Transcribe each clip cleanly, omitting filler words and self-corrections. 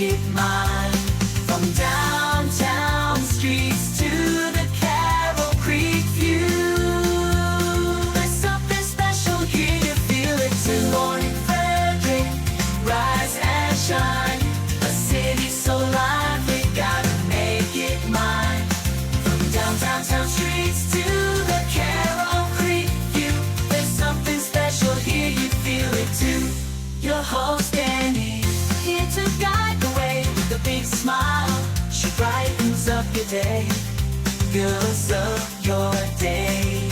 it mine. From downtown streets to the Carroll Creek view, there's something special here, you feel it too. Good morning Frederick, rise and shine. A city so lively, gotta make it mine. From downtown streets to the Carroll Creek view, there's something special here, you feel it too. Your host Danny, here to guide the way with a big smile. She brightens up your day, fills up your day.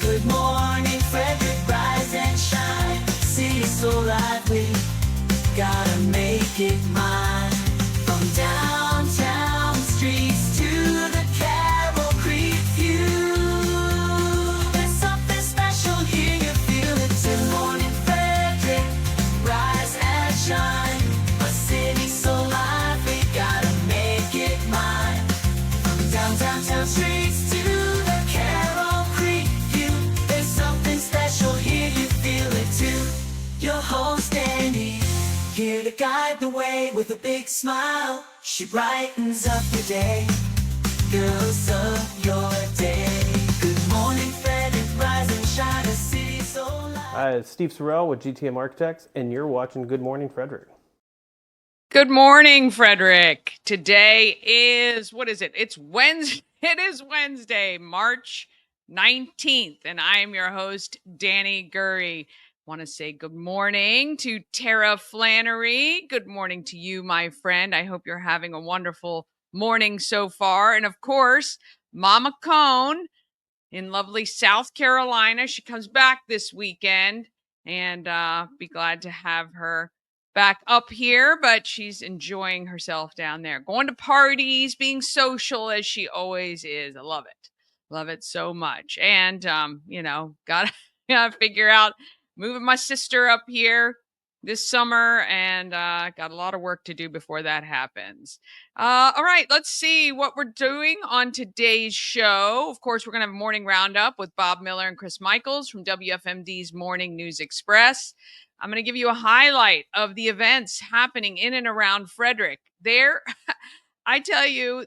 Good morning Frederick, rise and shine. City so lively, gotta make it mine. From downtown streets to the Carroll Creek view, there's something special here, you feel it too. Good morning Frederick, rise and shine. A city so lively, gotta make it mine. From downtown streets to the Carroll Creek view, there's something special here, you feel it too. Your host Andy, here to guide the way with a big smile. She brightens up your day, fills up your day. Good morning Frederick, rise and shine. A city so lively. Hi, it's Steve Sorrell with GTM Architects, and you're watching Good Morning Frederick. Good morning, Frederick. Today is, what is it? It's Wednesday. It is Wednesday, March 19th, and I am your host, Danny Gurry. Want to say good morning to Tara Flannery. Good morning to you, my friend. I hope you're having a wonderful morning so far. And of course, Mama Cone in lovely South Carolina. She comes back this weekend, and be glad to have her back up here, but she's enjoying herself down there, going to parties, being social as she always is. I love it. Love it so much. And, gotta figure out moving my sister up here this summer, and got a lot of work to do before that happens. All right, let's see what we're doing on today's show. Of course, we're going to have a morning roundup with Bob Miller and Chris Michaels from WFMD's Morning News Express. I'm going to give you a highlight of the events happening in and around Frederick. I tell you,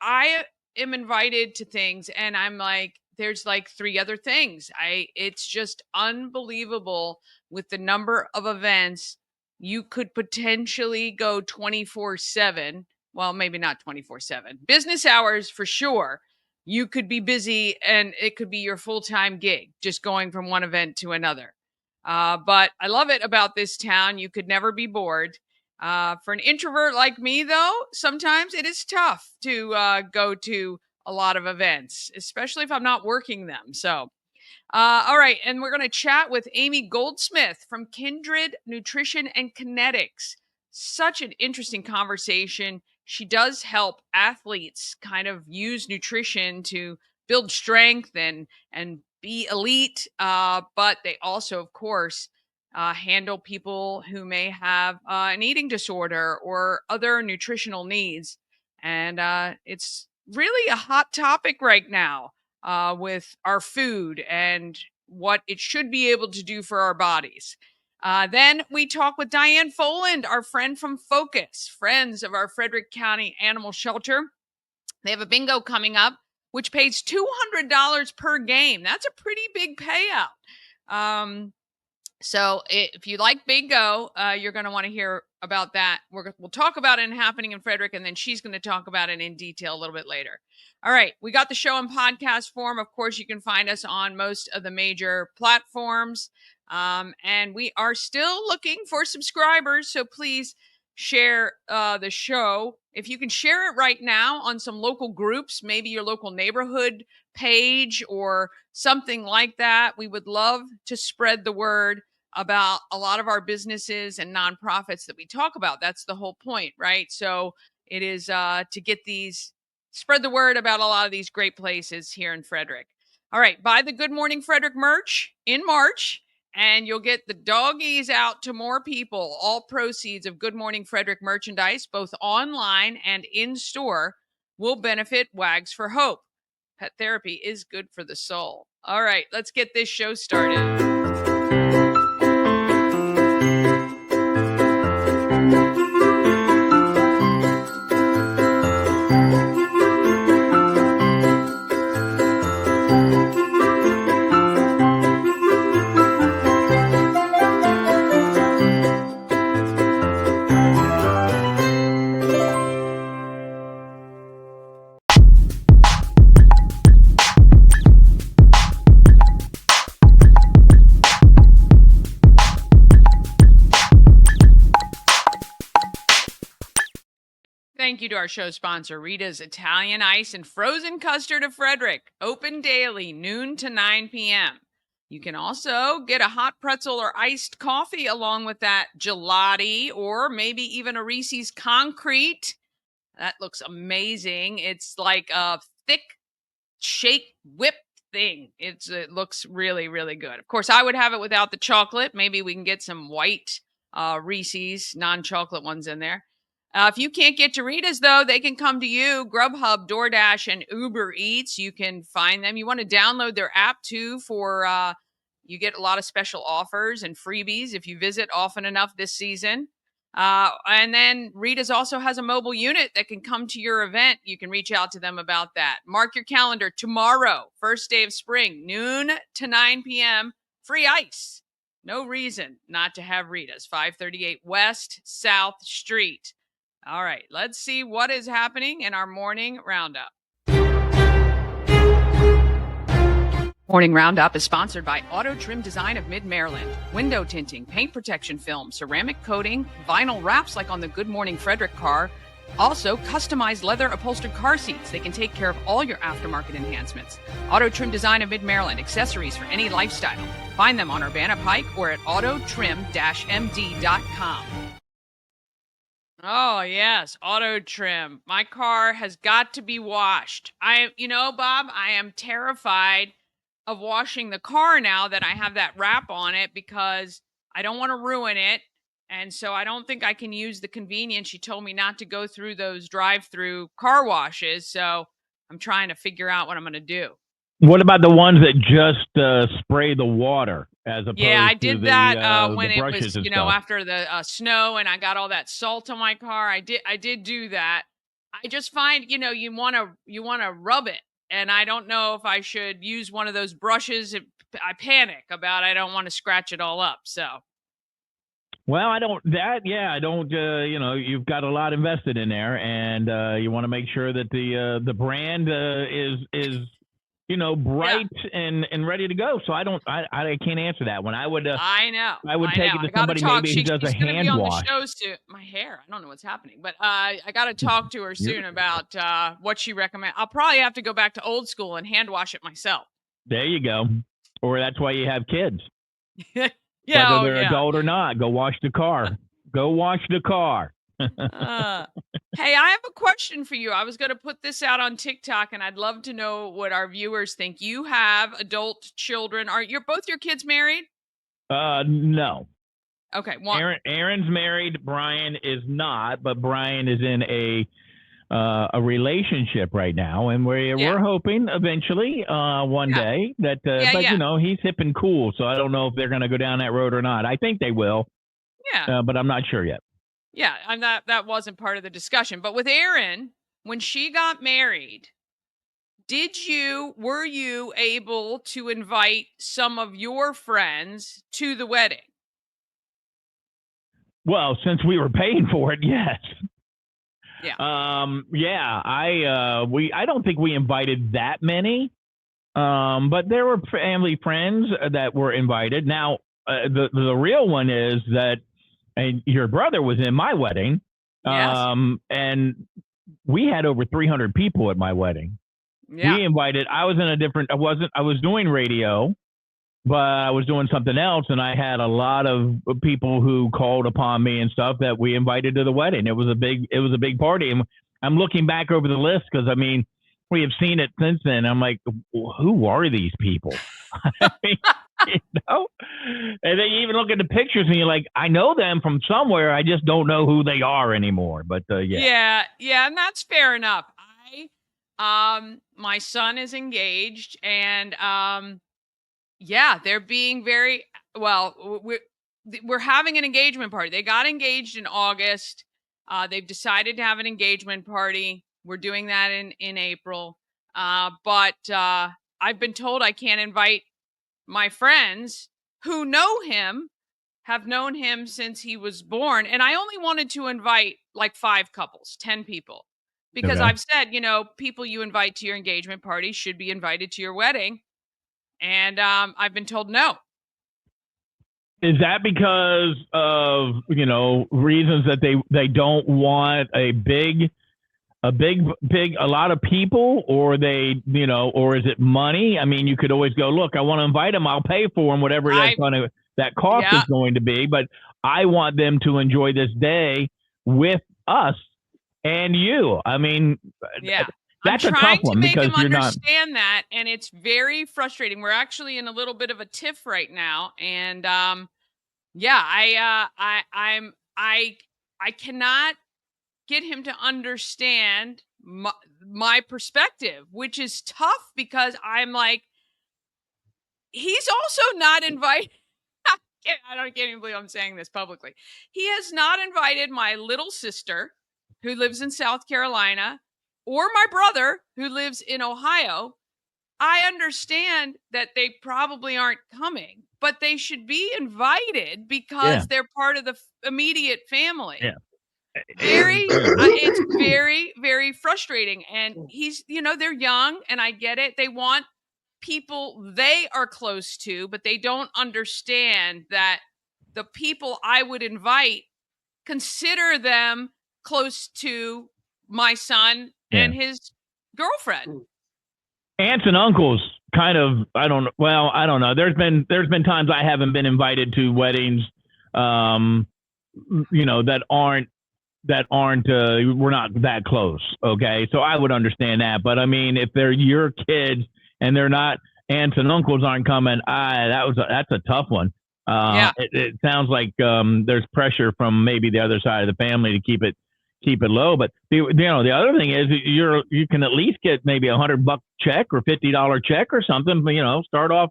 I am invited to things, and I'm like, there's like 3 other things. It's just unbelievable with the number of events. You could potentially go 24/7. Well, maybe not 24/7. Business hours for sure. You could be busy, and it could be your full-time gig, just going from one event to another. But I love it about this town. You could never be bored. For an introvert like me, though, sometimes it is tough to go to a lot of events, especially if I'm not working them. So, all right. And we're going to chat with Amy Goldsmith from Kindred Nutrition and Kinetics. Such an interesting conversation. She does help athletes kind of use nutrition to build strength and be elite. But they also, of course, handle people who may have an eating disorder or other nutritional needs. And it's really a hot topic right now with our food and what it should be able to do for our bodies. Then we talk with Diane Foland, our friend from FFOCAS, friends of our Frederick County Animal Shelter. They have a bingo coming up, which pays $200 per game. That's a pretty big payout. So if you like bingo, you're going to want to hear about that. We'll talk about it happening in Frederick, and then she's going to talk about it in detail a little bit later. All right, we got the show in podcast form. Of course, you can find us on most of the major platforms, and we are still looking for subscribers, so please share the show. If you can share it right now on some local groups, maybe your local neighborhood page or something like that, we would love to spread the word about a lot of our businesses and nonprofits that we talk about. That's the whole point, right? So it is to get spread the word about a lot of these great places here in Frederick. All right, buy the Good Morning Frederick merch in March, and you'll get the doggies out to more people. All proceeds of Good Morning Frederick merchandise, both online and in store, will benefit Wags for Hope. Pet therapy is good for the soul. All right, let's get this show started. thank you to our show sponsor, Rita's Italian Ice and Frozen Custard of Frederick. Open daily, noon to 9 p.m. You can also get a hot pretzel or iced coffee along with that gelati, or maybe even a Reese's Concrete. That looks amazing. It's like a thick shake whip thing. It looks really, really good. Of course, I would have it without the chocolate. Maybe we can get some white Reese's non-chocolate ones in there. If you can't get to Rita's, though, they can come to you. Grubhub, DoorDash, and Uber Eats. You can find them. You want to download their app, too, for you get a lot of special offers and freebies if you visit often enough this season. And then Rita's also has a mobile unit that can come to your event. You can reach out to them about that. Mark your calendar tomorrow, first day of spring, noon to 9 p.m. Free ice. No reason not to have Rita's. 538 West South Street. All right, let's see what is happening in our morning roundup. Morning Roundup is sponsored by Auto Trim Design of Mid-Maryland. Window tinting, paint protection film, ceramic coating, vinyl wraps like on the Good Morning Frederick car. Also, customized leather upholstered car seats. They can take care of all your aftermarket enhancements. Auto Trim Design of Mid-Maryland, accessories for any lifestyle. Find them on Urbana Pike or at autotrim-md.com. Oh, yes, Auto Trim. My car has got to be washed. Bob, I am terrified of washing the car now that I have that wrap on it because I don't want to ruin it. And so I don't think I can use the convenience. She told me not to go through those drive-through car washes. So I'm trying to figure out what I'm going to do. What about the ones that just spray the water as opposed to I did that when it was, stuff? after the snow and I got all that salt on my car. I did do that. I just find, you want to rub it. And I don't know if I should use one of those brushes. I panic about I don't want to scratch it all up. So. Well, I don't. You've got a lot invested in there, and you want to make sure that the brand is bright and ready to go. So I can't answer that one. I would take it to somebody maybe who does a hand wash. My hair. I don't know what's happening, but I got to talk to her soon about what she recommends. I'll probably have to go back to old school and hand wash it myself. There you go. Or that's why you have kids. Yeah, whether they're adult or not, go wash the car. Go wash the car. Hey, I have a question for you. I was going to put this out on TikTok, and I'd love to know what our viewers think. You have adult children. Are both your kids married? No. Okay. Aaron's married. Brian is not, but Brian is in a relationship right now, and we're hoping eventually one day that he's hip and cool, so I don't know if they're going to go down that road or not. I think they will, but I'm not sure yet. That wasn't part of the discussion. But with Aaron, when she got married, were you able to invite some of your friends to the wedding? Well, since we were paying for it, yes. Yeah. I don't think we invited that many, but there were family friends that were invited. Now, the real one is that your brother was in my wedding, and we had over 300 people at my wedding. Yeah. We invited. I was doing radio, but I was doing something else, and I had a lot of people who called upon me and stuff that we invited to the wedding. It was a big party, and I'm looking back over the list because we have seen it since then. I'm like, who are these people? And then you even look at the pictures and you're like, I know them from somewhere. I just don't know who they are anymore. But yeah, and that's fair enough. My son is engaged, and they're being very well. We're having an engagement party. They got engaged in August. They've decided to have an engagement party. We're doing that in April. But I've been told I can't invite my friends who know him, have known him since he was born. And I only wanted to invite like 5 couples, 10 people, because I've said, people you invite to your engagement party should be invited to your wedding. And I've been told no. Is that because of, reasons that they don't want a big a lot of people, or they, or is it money? I mean, you could always go, look, I want to invite them. I'll pay for them, whatever that cost is going to be. But I want them to enjoy this day with us and you. I mean, that's a tough one because you're not. I'm trying to make him understand that, and it's very frustrating. We're actually in a little bit of a tiff right now, and I cannot get him to understand my perspective, which is tough because I'm like, he's also not invited. I can't even believe I'm saying this publicly. He has not invited my little sister, who lives in South Carolina, or my brother, who lives in Ohio. I understand that they probably aren't coming, but they should be invited because they're part of the immediate family. Yeah. It's very, very frustrating. And he's, they're young, and I get it. They want people they are close to, but they don't understand that the people I would invite consider them close to my son and his girlfriend. Aunts and uncles kind of, I don't know. There's been times I haven't been invited to weddings, that aren't we're not that close. Okay. So I would understand that. But I mean, if they're your kids and they're not, aunts and uncles aren't coming, that's a tough one. It sounds like there's pressure from maybe the other side of the family to keep it low. But the other thing is you can at least get maybe $100 check or $50 check or something. Start off,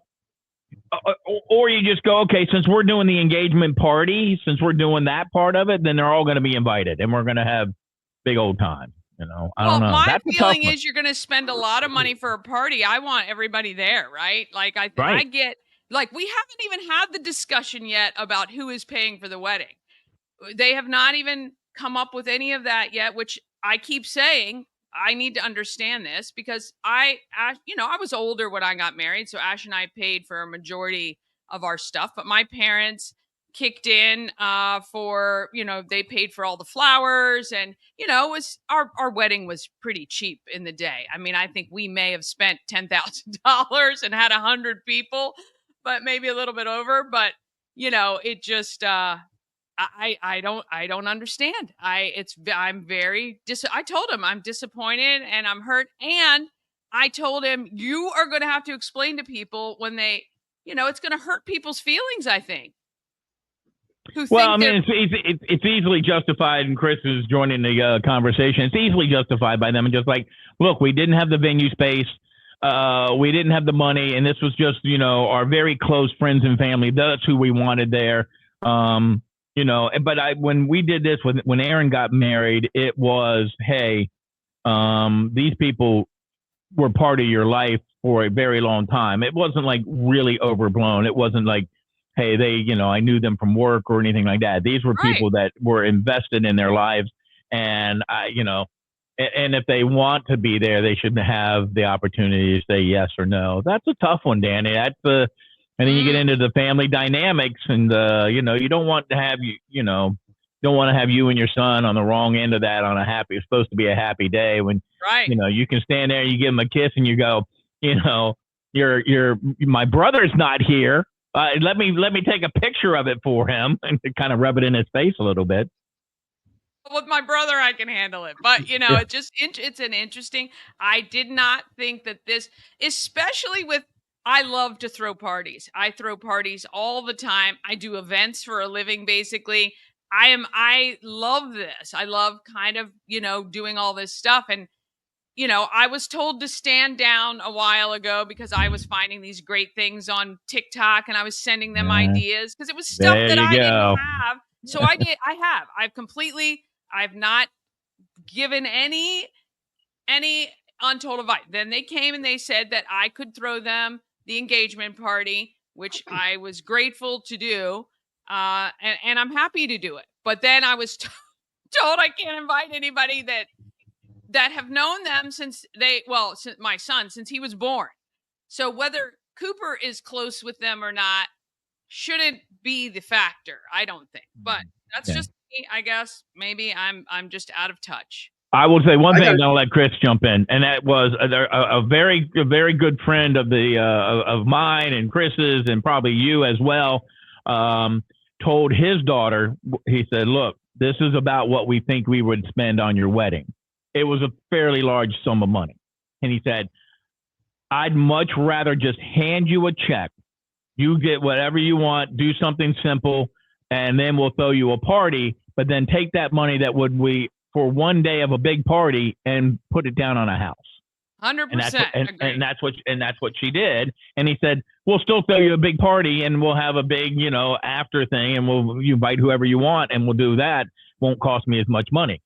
or you just go, okay, since we're doing the engagement party, since we're doing that part of it, then they're all going to be invited, and we're going to have big old time. I don't know. My feeling is you're going to spend a lot of money for a party. I want everybody there, right? Like I get, like, we haven't even had the discussion yet about who is paying for the wedding. They have not even come up with any of that yet, which I keep saying I need to understand this because I was older when I got married, so Ash and I paid for a majority of our stuff, but my parents kicked in for, they paid for all the flowers, and it was our wedding was pretty cheap in the day. I mean, I think we may have spent $10,000 and had 100 people, but maybe a little bit over. But it just I don't understand. I told him I'm disappointed and I'm hurt, and I told him you are going to have to explain to people when they, it's going to hurt people's feelings, I think. Well, I mean, it's easily justified, and Chris is joining the conversation. It's easily justified by them, and just like, look, we didn't have the venue space, we didn't have the money, and this was just, our very close friends and family. That's who we wanted there. But when we did this, when Aaron got married, it was, hey, these people were part of your life for a very long time. It wasn't like really overblown. It wasn't like, hey, I knew them from work or anything like that. These were people that were invested in their lives. And and if they want to be there, they should have the opportunity to say yes or no. That's a tough one, Danny. And then you get into the family dynamics, and you don't want to have you and your son on the wrong end of that it's supposed to be a happy day when you can stand there, you give him a kiss, and you go, my brother's not here. Let me take a picture of it for him and kind of rub it in his face a little bit. With my brother, I can handle it. But, it's an interesting, I did not think that this, especially with, I love to throw parties. I throw parties all the time. I do events for a living, basically. I love this. I love kind of, doing all this stuff. And, I was told to stand down a while ago because I was finding these great things on TikTok, and I was sending them ideas because it was stuff that I didn't have. So I've not given any untold advice. Then they came and they said that I could throw them the engagement party, which I was grateful to do. And I'm happy to do it. But then I was told I can't invite anybody that have known them since my son, since he was born. So whether Cooper is close with them or not shouldn't be the factor, I don't think. But that's just me, I guess. Maybe I'm just out of touch. I will say one thing, and I'll let Chris jump in, and that was a very good friend of of mine and Chris's, and probably you as well. Told his daughter, he said, "Look, this is about what we think we would spend on your wedding." It was a fairly large sum of money, and he said, "I'd much rather just hand you a check. You get whatever you want, do something simple, and then we'll throw you a party. But then take that money that would we." For one day of a big party and put it down on a house. 100%. And that's what she did. And he said, "We'll still throw you a big party and we'll have a big, after thing, and you invite whoever you want and we'll do that. Won't cost me as much money."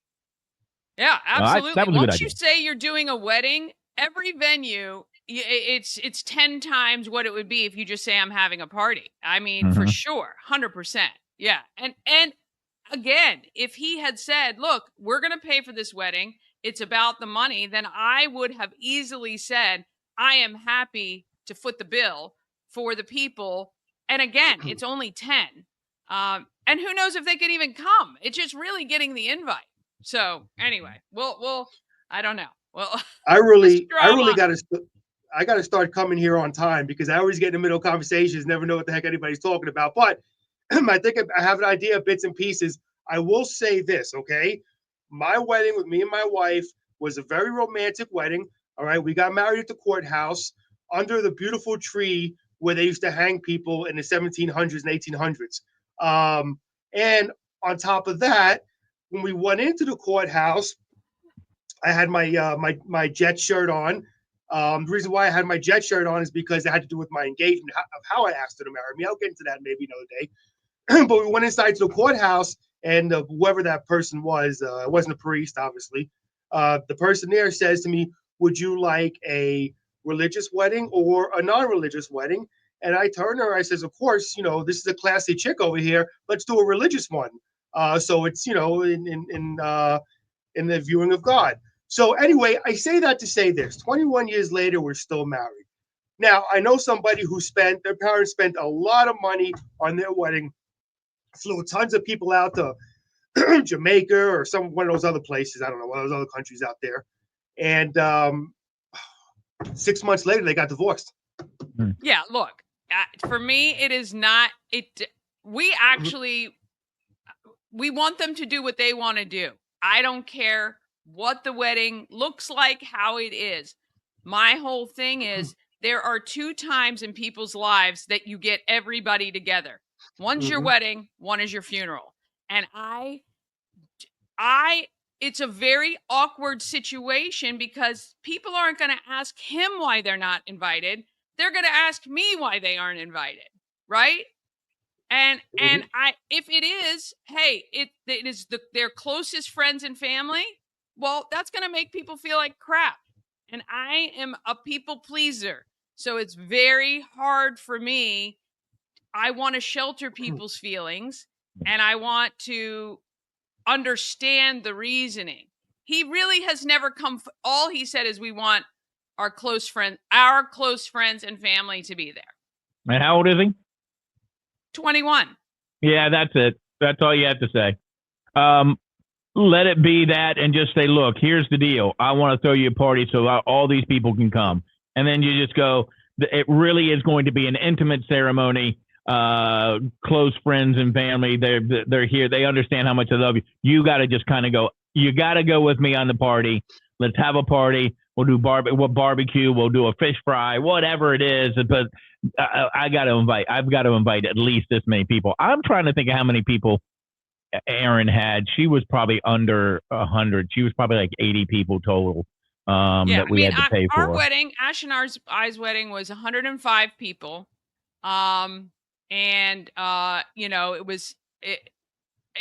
Yeah, absolutely. That was a good Once idea. you say you're doing a wedding, every venue, it's 10 times what it would be if you just say I'm having a party. I mean, for sure, 100%. Yeah. And again, if he had said, "Look, we're going to pay for this wedding, it's about the money," then I would have easily said, "I am happy to foot the bill for the people." And again, it's only 10. And who knows if they could even come? It's just really getting the invite. So anyway, we'll I don't know. Well, I really got to start coming here on time, because I always get in the middle of conversations, never know what the heck anybody's talking about. But I think I have an idea of bits and pieces. I will say this, okay? My wedding with me and my wife was a very romantic wedding. All right. We got married at the courthouse under the beautiful tree where they used to hang people in the 1700s and 1800s. And on top of that, when we went into the courthouse, I had my Jet shirt on. The reason why I had my Jet shirt on is because it had to do with my engagement, of how I asked her to marry me. I'll get into that maybe another day. But we went inside to the courthouse, and whoever that person was, it wasn't a priest, obviously. The person there says to me, "Would you like a religious wedding or a non-religious wedding?" And I turn to her, I says, "Of course, this is a classy chick over here. Let's do a religious one. So it's, in the viewing of God." So anyway, I say that to say this: 21 years later, we're still married. Now, I know somebody who their parents spent a lot of money on their wedding, flew tons of people out to Jamaica or one of those other places. I don't know, one of those other countries out there. And 6 months later, they got divorced. Yeah, look, for me, it is not it. We want them to do what they want to do. I don't care what the wedding looks like, how it is. My whole thing is there are 2 times in people's lives that you get everybody together. One's your wedding, one is your funeral. And it's a very awkward situation, because people aren't going to ask him why they're not invited. They're going to ask me why they aren't invited. Right. And if it is, hey, it is their closest friends and family, well, that's going to make people feel like crap. And I am a people pleaser. So it's very hard for me. I want to shelter people's feelings, and I want to understand the reasoning. He really has never come. All he said is, "We want our close friends and family to be there." And how old is he? 21. Yeah, that's it. That's all you have to say. Let it be that, and just say, "Look, here's the deal. I want to throw you a party so all these people can come." And then you just go, it really is going to be an intimate ceremony. Close friends and family, they're here. They understand how much I love you. You got to just kind of go, "You got to go with me on the party. Let's have a party. We'll do barbecue. We'll do a fish fry, whatever it is." But I've got to invite at least this many people. I'm trying to think of how many people Erin had. She was probably under 100. She was probably like 80 people total that we had to pay for. Our wedding, Ash and I's wedding, was 105 people. And it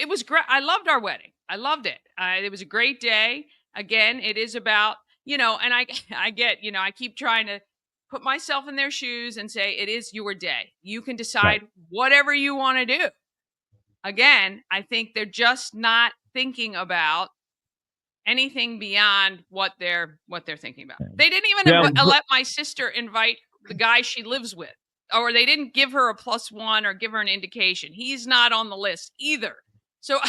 was great. I loved our wedding. I loved it. It was a great day. Again, it is about, and I get, I keep trying to put myself in their shoes and say, it is your day. You can decide whatever you want to do. Again, I think they're just not thinking about anything beyond what they're thinking about. They didn't even let my sister invite the guy she lives with, or they didn't give her a +1 or give her an indication. He's not on the list either. So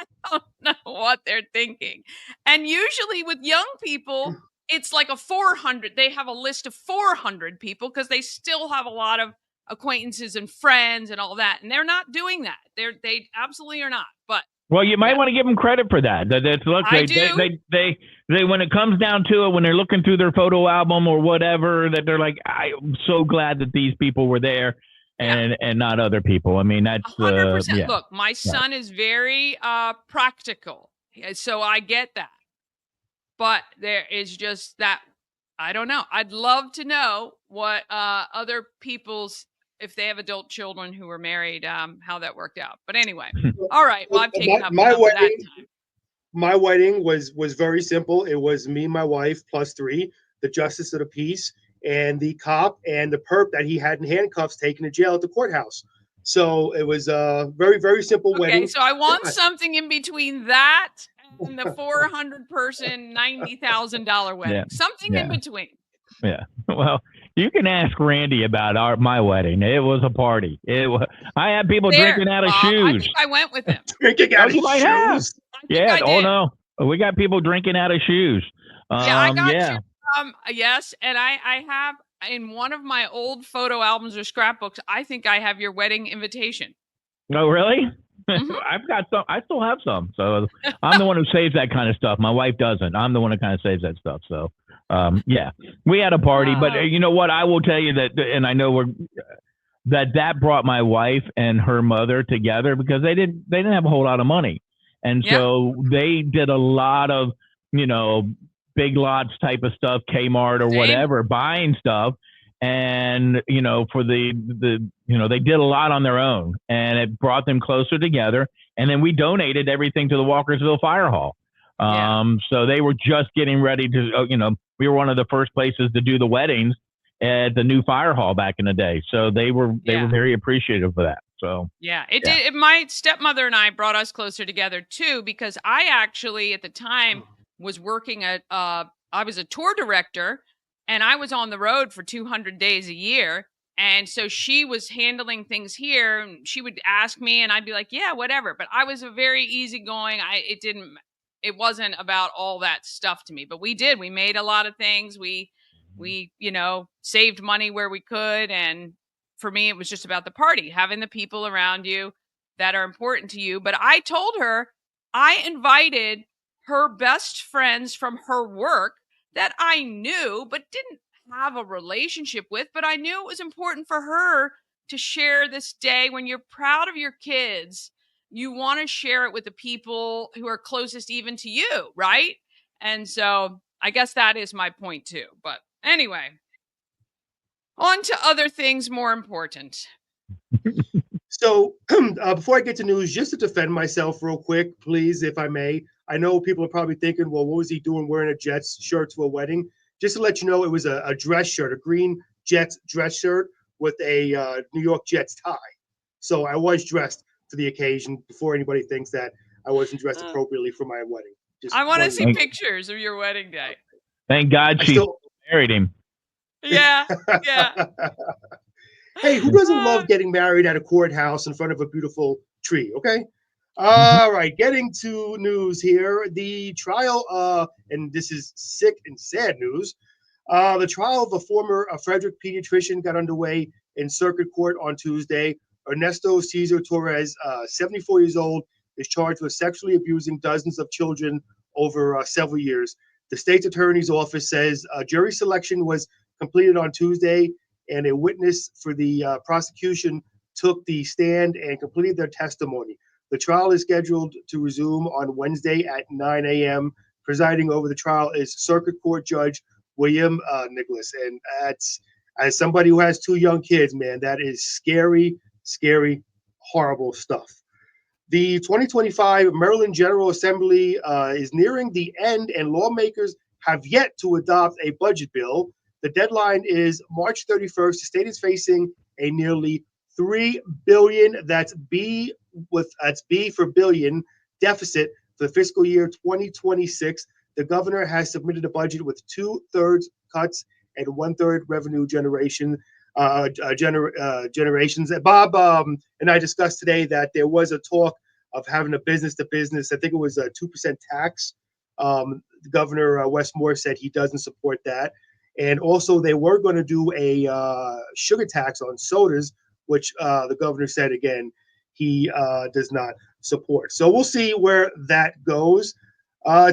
I don't know what they're thinking. And usually with young people, it's like a 400. They have a list of 400 people because they still have a lot of acquaintances and friends and all that. And they're not doing that. They absolutely are not. But Well, you might yeah, want to give them credit for that. That's look, I they do. when it comes down to it, when they're looking through their photo album or whatever, that they're like, I'm so glad that these people were there Yeah. and not other people. I mean, that's 100%. yeah. Look, my Right. son is very practical. So I get that. But there is just that I don't know. I'd love to know what other people's if they have adult children who were married, how that worked out. But anyway, all right. Well, I've taken up My enough of that wedding, time. my wedding was very simple. It was me, my wife, plus three, the justice of the peace, and the cop and the perp that he had in handcuffs taken to jail at the courthouse. So it was a very simple Okay, wedding. so I want something in between that and the 400 person, $90,000 wedding. Yeah. Something in Yeah. between. Yeah. Well, you can ask Randy about my wedding. It was a party. I had people There, drinking out of Bob. I shoes. think I went with him. Drinking out Oh, of you might have. shoes. I think Yeah. I Oh did. no, we got people drinking out of shoes. Yeah, I got Yeah. you. Yes, and I have in one of my old photo albums or scrapbooks. I think I have your wedding invitation. Oh, really? Mhm. I've got some. I still have some. So I'm the one who saves that kind of stuff. My wife doesn't. I'm the one who kind of saves that stuff. So, yeah, we had a party, but you know what? I will tell you that, and I know that brought my wife and her mother together because they didn't have a whole lot of money, and Yeah. so they did a lot of big lots type of stuff, Kmart or Same. whatever, buying stuff. And for the they did a lot on their own, and it brought them closer together. And then we donated everything to the Walkersville Fire Hall. So they were just getting ready to we were one of the first places to do the weddings at the new fire hall back in the day. So they were very appreciative of that. So yeah, it did. My stepmother and I brought us closer together too, because I actually at the time was working at I was a tour director. And I was on the road for 200 days a year. And so she was handling things here and she would ask me and I'd be like, yeah, whatever. But I was a very easygoing. It wasn't about all that stuff to me, but we made a lot of things. We saved money where we could. And for me, it was just about the party, having the people around you that are important to you. But I told her I invited her best friends from her work that I knew but didn't have a relationship with, but I knew it was important for her to share this day. When you're proud of your kids, you want to share it with the people who are closest even to you, right? And so I guess that is my point too. But anyway, on to other things more important. So before I get to news, just to defend myself real quick, please, if I may. I know people are probably thinking, well, what was he doing wearing a Jets shirt to a wedding? Just to let you know, it was a dress shirt, a green Jets dress shirt with a New York Jets tie. So I was dressed for the occasion before anybody thinks that I wasn't dressed appropriately for my wedding. I want to see pictures of your wedding day. Thank God she married him. Yeah. Hey, who doesn't love getting married at a courthouse in front of a beautiful tree? Okay. All right, getting to news here. The trial, and this is sick and sad news. The trial of a former Frederick pediatrician got underway in circuit court on Tuesday. Ernesto Cesar Torres, 74 years old, is charged with sexually abusing dozens of children over several years. The state's attorney's office says jury selection was completed on Tuesday, and a witness for the prosecution took the stand and completed their testimony. The trial is scheduled to resume on Wednesday at 9 a.m. Presiding over the trial is Circuit Court Judge William Nicholas. And as somebody who has two young kids, man, that is scary, horrible stuff. The 2025 Maryland General Assembly is nearing the end, and lawmakers have yet to adopt a budget bill. The deadline is March 31st. The state is facing a nearly $3 billion, that's B for billion, deficit for the fiscal year 2026. The governor has submitted a budget with 2/3 cuts and 1/3 revenue generations. Bob and I discussed today that there was a talk of having a business-to-business. I think it was a 2% tax. Governor Westmore said he doesn't support that. And also, they were going to do a sugar tax on sodas, which the governor said, again, he does not support. So we'll see where that goes.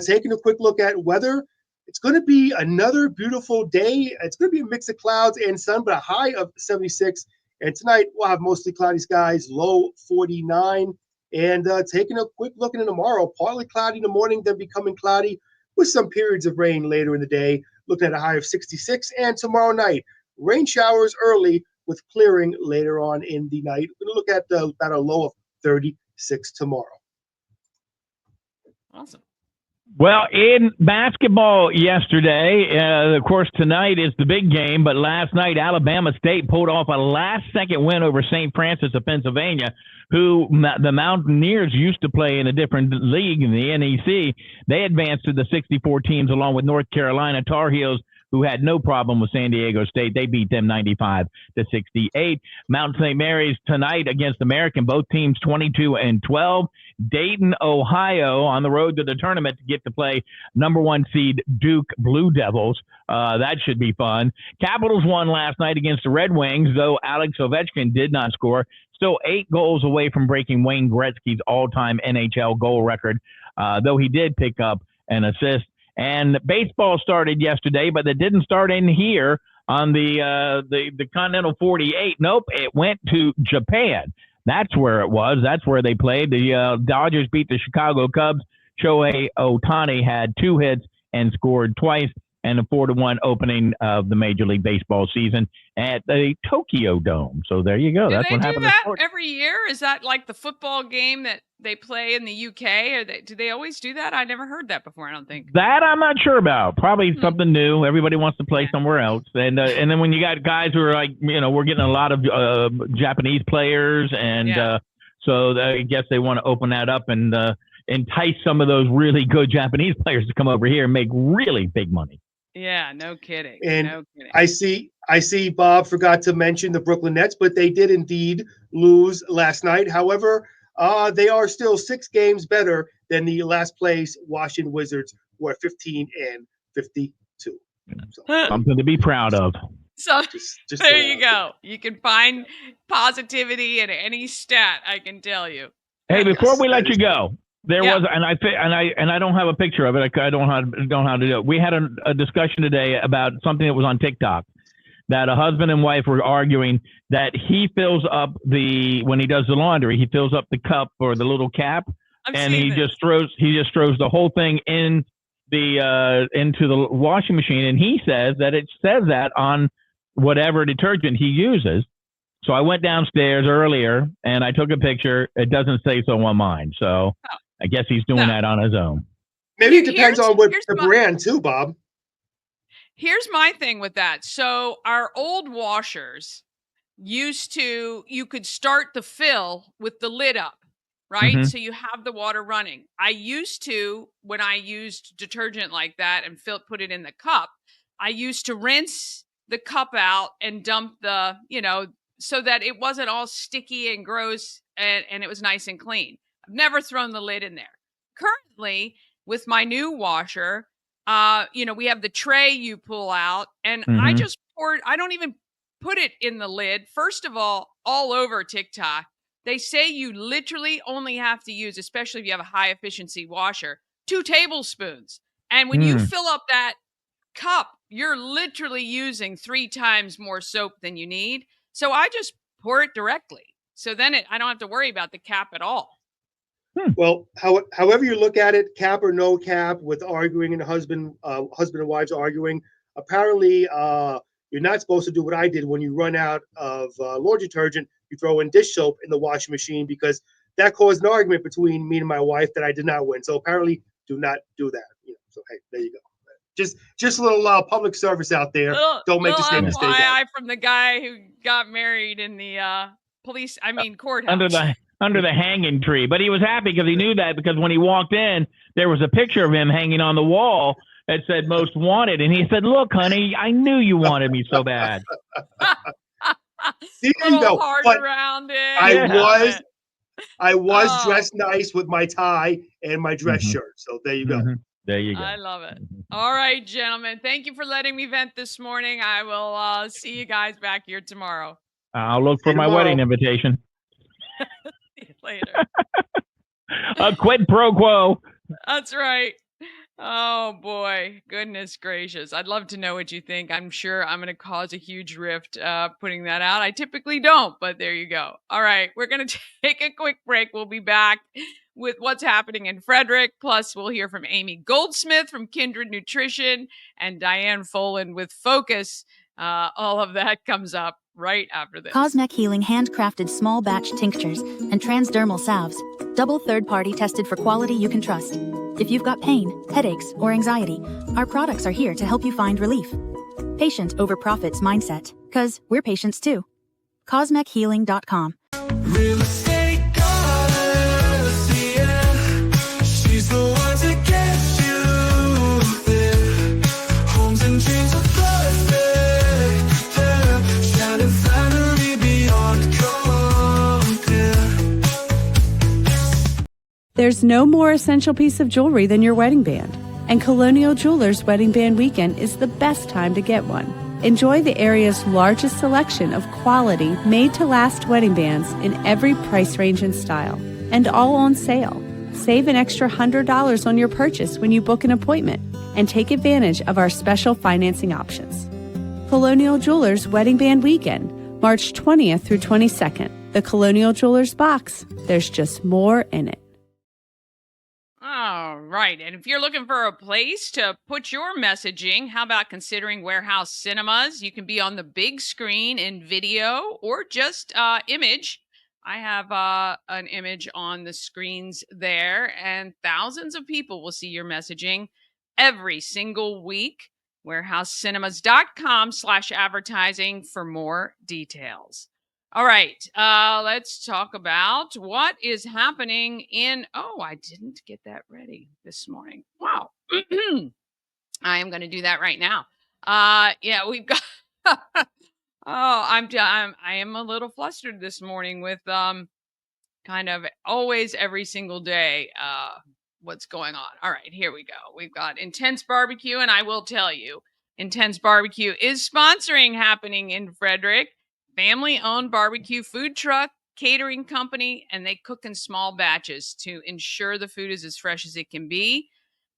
Taking a quick look at weather, it's going to be another beautiful day. It's going to be a mix of clouds and sun, but a high of 76. And tonight, we'll have mostly cloudy skies, low 49. And taking a quick look into tomorrow, partly cloudy in the morning, then becoming cloudy with some periods of rain later in the day, looking at a high of 66. And tomorrow night, rain showers early with clearing later on in the night. We're going to look at about a low of 36 tomorrow. Awesome. Well, in basketball yesterday, of course, tonight is the big game, but last night Alabama State pulled off a last-second win over St. Francis of Pennsylvania, who the Mountaineers used to play in a different league in the NEC. They advanced to the 64 teams along with North Carolina Tar Heels, who had no problem with San Diego State. They beat them 95-68. Mount St. Mary's tonight against American, both teams 22-12. Dayton, Ohio, on the road to the tournament to get to play number 1 seed Duke Blue Devils. That should be fun. Capitals won last night against the Red Wings, though Alex Ovechkin did not score. Still 8 goals away from breaking Wayne Gretzky's all-time NHL goal record, though he did pick up an assist. And baseball started yesterday, but it didn't start in here on the Continental 48. Nope, it went to Japan. That's where it was. That's where they played. The Dodgers beat the Chicago Cubs. Shohei Ohtani had 2 hits and scored twice, and a 4-1 opening of the Major League Baseball season at the Tokyo Dome. So there you go. Do That's they what do happened. that every year? Is that like the football game that they play in the UK? Do they always do that? I never heard that before, I don't think. That I'm not sure about. Probably something new. Everybody wants to play somewhere else. And then when you got guys who are like, we're getting a lot of Japanese players, and so I guess they want to open that up and entice some of those really good Japanese players to come over here and make really big money. Yeah, no kidding. And no kidding. I see Bob forgot to mention the Brooklyn Nets, but they did indeed lose last night. However, they are still 6 games better than the last place Washington Wizards, who are 15-52. So, something to be proud of. So just there you go. You can find positivity in any stat, I can tell you. Hey, before we let you go, there Yeah. was, and I don't have a picture of it. I don't know how to do it. We had a discussion today about something that was on TikTok, that a husband and wife were arguing that he fills up when he does the laundry, he fills up the cup or the little cap, and he just throws the whole thing in into the washing machine. And he says that it says that on whatever detergent he uses. So I went downstairs earlier and I took a picture. It doesn't say so on mine. So I guess he's doing that on his own. Maybe it depends on what the brand too, Bob. Here's my thing with that. So our old washers you could start the fill with the lid up, right? Mm-hmm. So you have the water running. I used to, when I used detergent like that and put it in the cup, I used to rinse the cup out and dump so that it wasn't all sticky and gross and it was nice and clean. I've never thrown the lid in there. Currently, with my new washer, we have the tray you pull out, and I just I don't even put it in the lid. First of all over TikTok, they say you literally only have to use, especially if you have a high efficiency washer, 2 tablespoons. And when you fill up that cup, you're literally using 3 times more soap than you need. So I just pour it directly. So then I don't have to worry about the cap at all. Well, however you look at it, cap or no cap, with arguing and husband and wives arguing, apparently you're not supposed to do what I did when you run out of laundry detergent. You throw in dish soap in the washing machine, because that caused an argument between me and my wife that I did not win. So apparently, do not do that. So hey, there you go. Just a little public service out there. Don't make the same mistake. From the guy who got married in the courthouse. Under the hanging tree. But he was happy because he knew that, because when he walked in, there was a picture of him hanging on the wall that said most wanted. And he said, "Look, honey, I knew you wanted me so bad." There you go. Heart But around it. I was Oh, dressed nice with my tie and my dress Mhm. shirt. So there you go. There you go. I love it. All right, gentlemen. Thank you for letting me vent this morning. I will see you guys back here tomorrow. I'll look See for you my tomorrow. wedding invitation. See you later. A quid pro quo. That's right. Oh boy, goodness gracious. I'd love to know what you think. I'm sure I'm going to cause a huge rift putting that out. I typically don't, but there you go. All right, we're going to take a quick break. We'll be back with what's happening in Frederick. Plus, we'll hear from Amy Goldsmith from Kindred Nutrition and Diane Foland with Focus. All of that comes up right after this. Cosmec Healing handcrafted small batch tinctures and transdermal salves, double third-party tested for quality you can trust. If you've got pain, headaches, or anxiety, our products are here to help you find relief. Patient over profits mindset, 'cause we're patients too. CosmecHealing.com. Real estate goddess, yeah. She's the one to get you there. Homes and dreams are perfect, yeah. Shining finally beyond compare. There's no more essential piece of jewelry than your wedding band, and Colonial Jewelers Wedding Band Weekend is the best time to get one. Enjoy the area's largest selection of quality, made-to-last wedding bands in every price range and style, and all on sale. Save an extra $100 on your purchase when you book an appointment, and take advantage of our special financing options. Colonial Jewelers Wedding Band Weekend, March 20th through 22nd. The Colonial Jewelers box. There's just more in it. All right. And if you're looking for a place to put your messaging, how about considering Warehouse Cinemas? You can be on the big screen in video or just image. I have an image on the screens there, and thousands of people will see your messaging every single week. WarehouseCinemas.com/advertising for more details. All right, let's talk about what is happening in. Oh, I didn't get that ready this morning. Wow. I am going to do that right now. Yeah, we've got. Oh, I am a little flustered this morning with kind of always every single day what's going on. All right, here we go. We've got Intense Barbecue, and I will tell you, Intense Barbecue is sponsoring happening in Frederick. Family-owned barbecue food truck, catering company, and they cook in small batches to ensure the food is as fresh as it can be.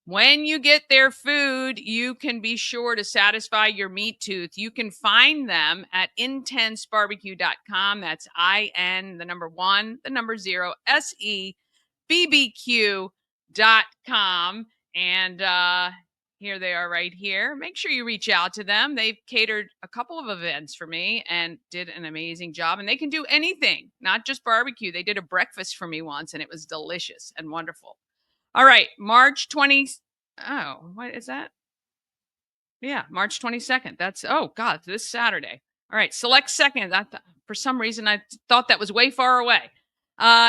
When you get their food, you can be sure to satisfy your meat tooth. You can find them at intensebarbecue.com. That's IN, the number 1, the number 0, SEBBQ.com. And here they are right here. Make sure you reach out to them. They've catered a couple of events for me and did an amazing job. And they can do anything, not just barbecue. They did a breakfast for me once, and it was delicious and wonderful. All right, March 20. Oh, what is that? Yeah, March 22nd. That's, oh, God, this Saturday. All right, Select Seconds. For some reason, I thought that was way far away.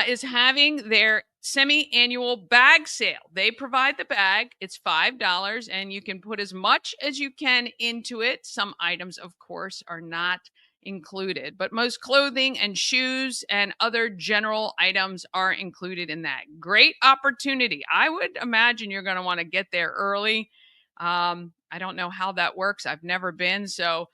Is having their semi-annual bag sale. They provide the bag. It's $5, and you can put as much as you can into it. Some items, of course, are not included, but most clothing and shoes and other general items are included in that. Great opportunity. I would imagine you're going to want to get there early. I don't know how that works. I've never been, so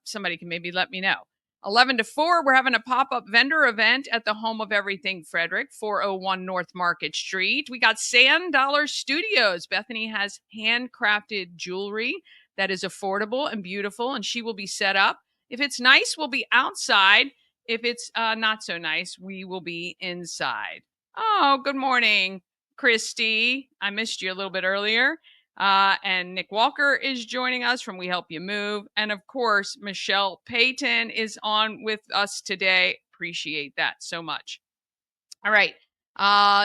somebody can maybe let me know. 11 to 4, we're having a pop-up vendor event at the home of everything Frederick, 401 North Market Street. We got Sand Dollar Studios. Bethany has handcrafted jewelry that is affordable and beautiful, and she will be set up. If it's nice, we'll be outside. If it's not so nice, we will be inside. Oh, good morning, Christy. I missed you a little bit earlier. And Nick Walker is joining us from We Help You Move. And of course, Michelle Payton is on with us today. Appreciate that so much. All right.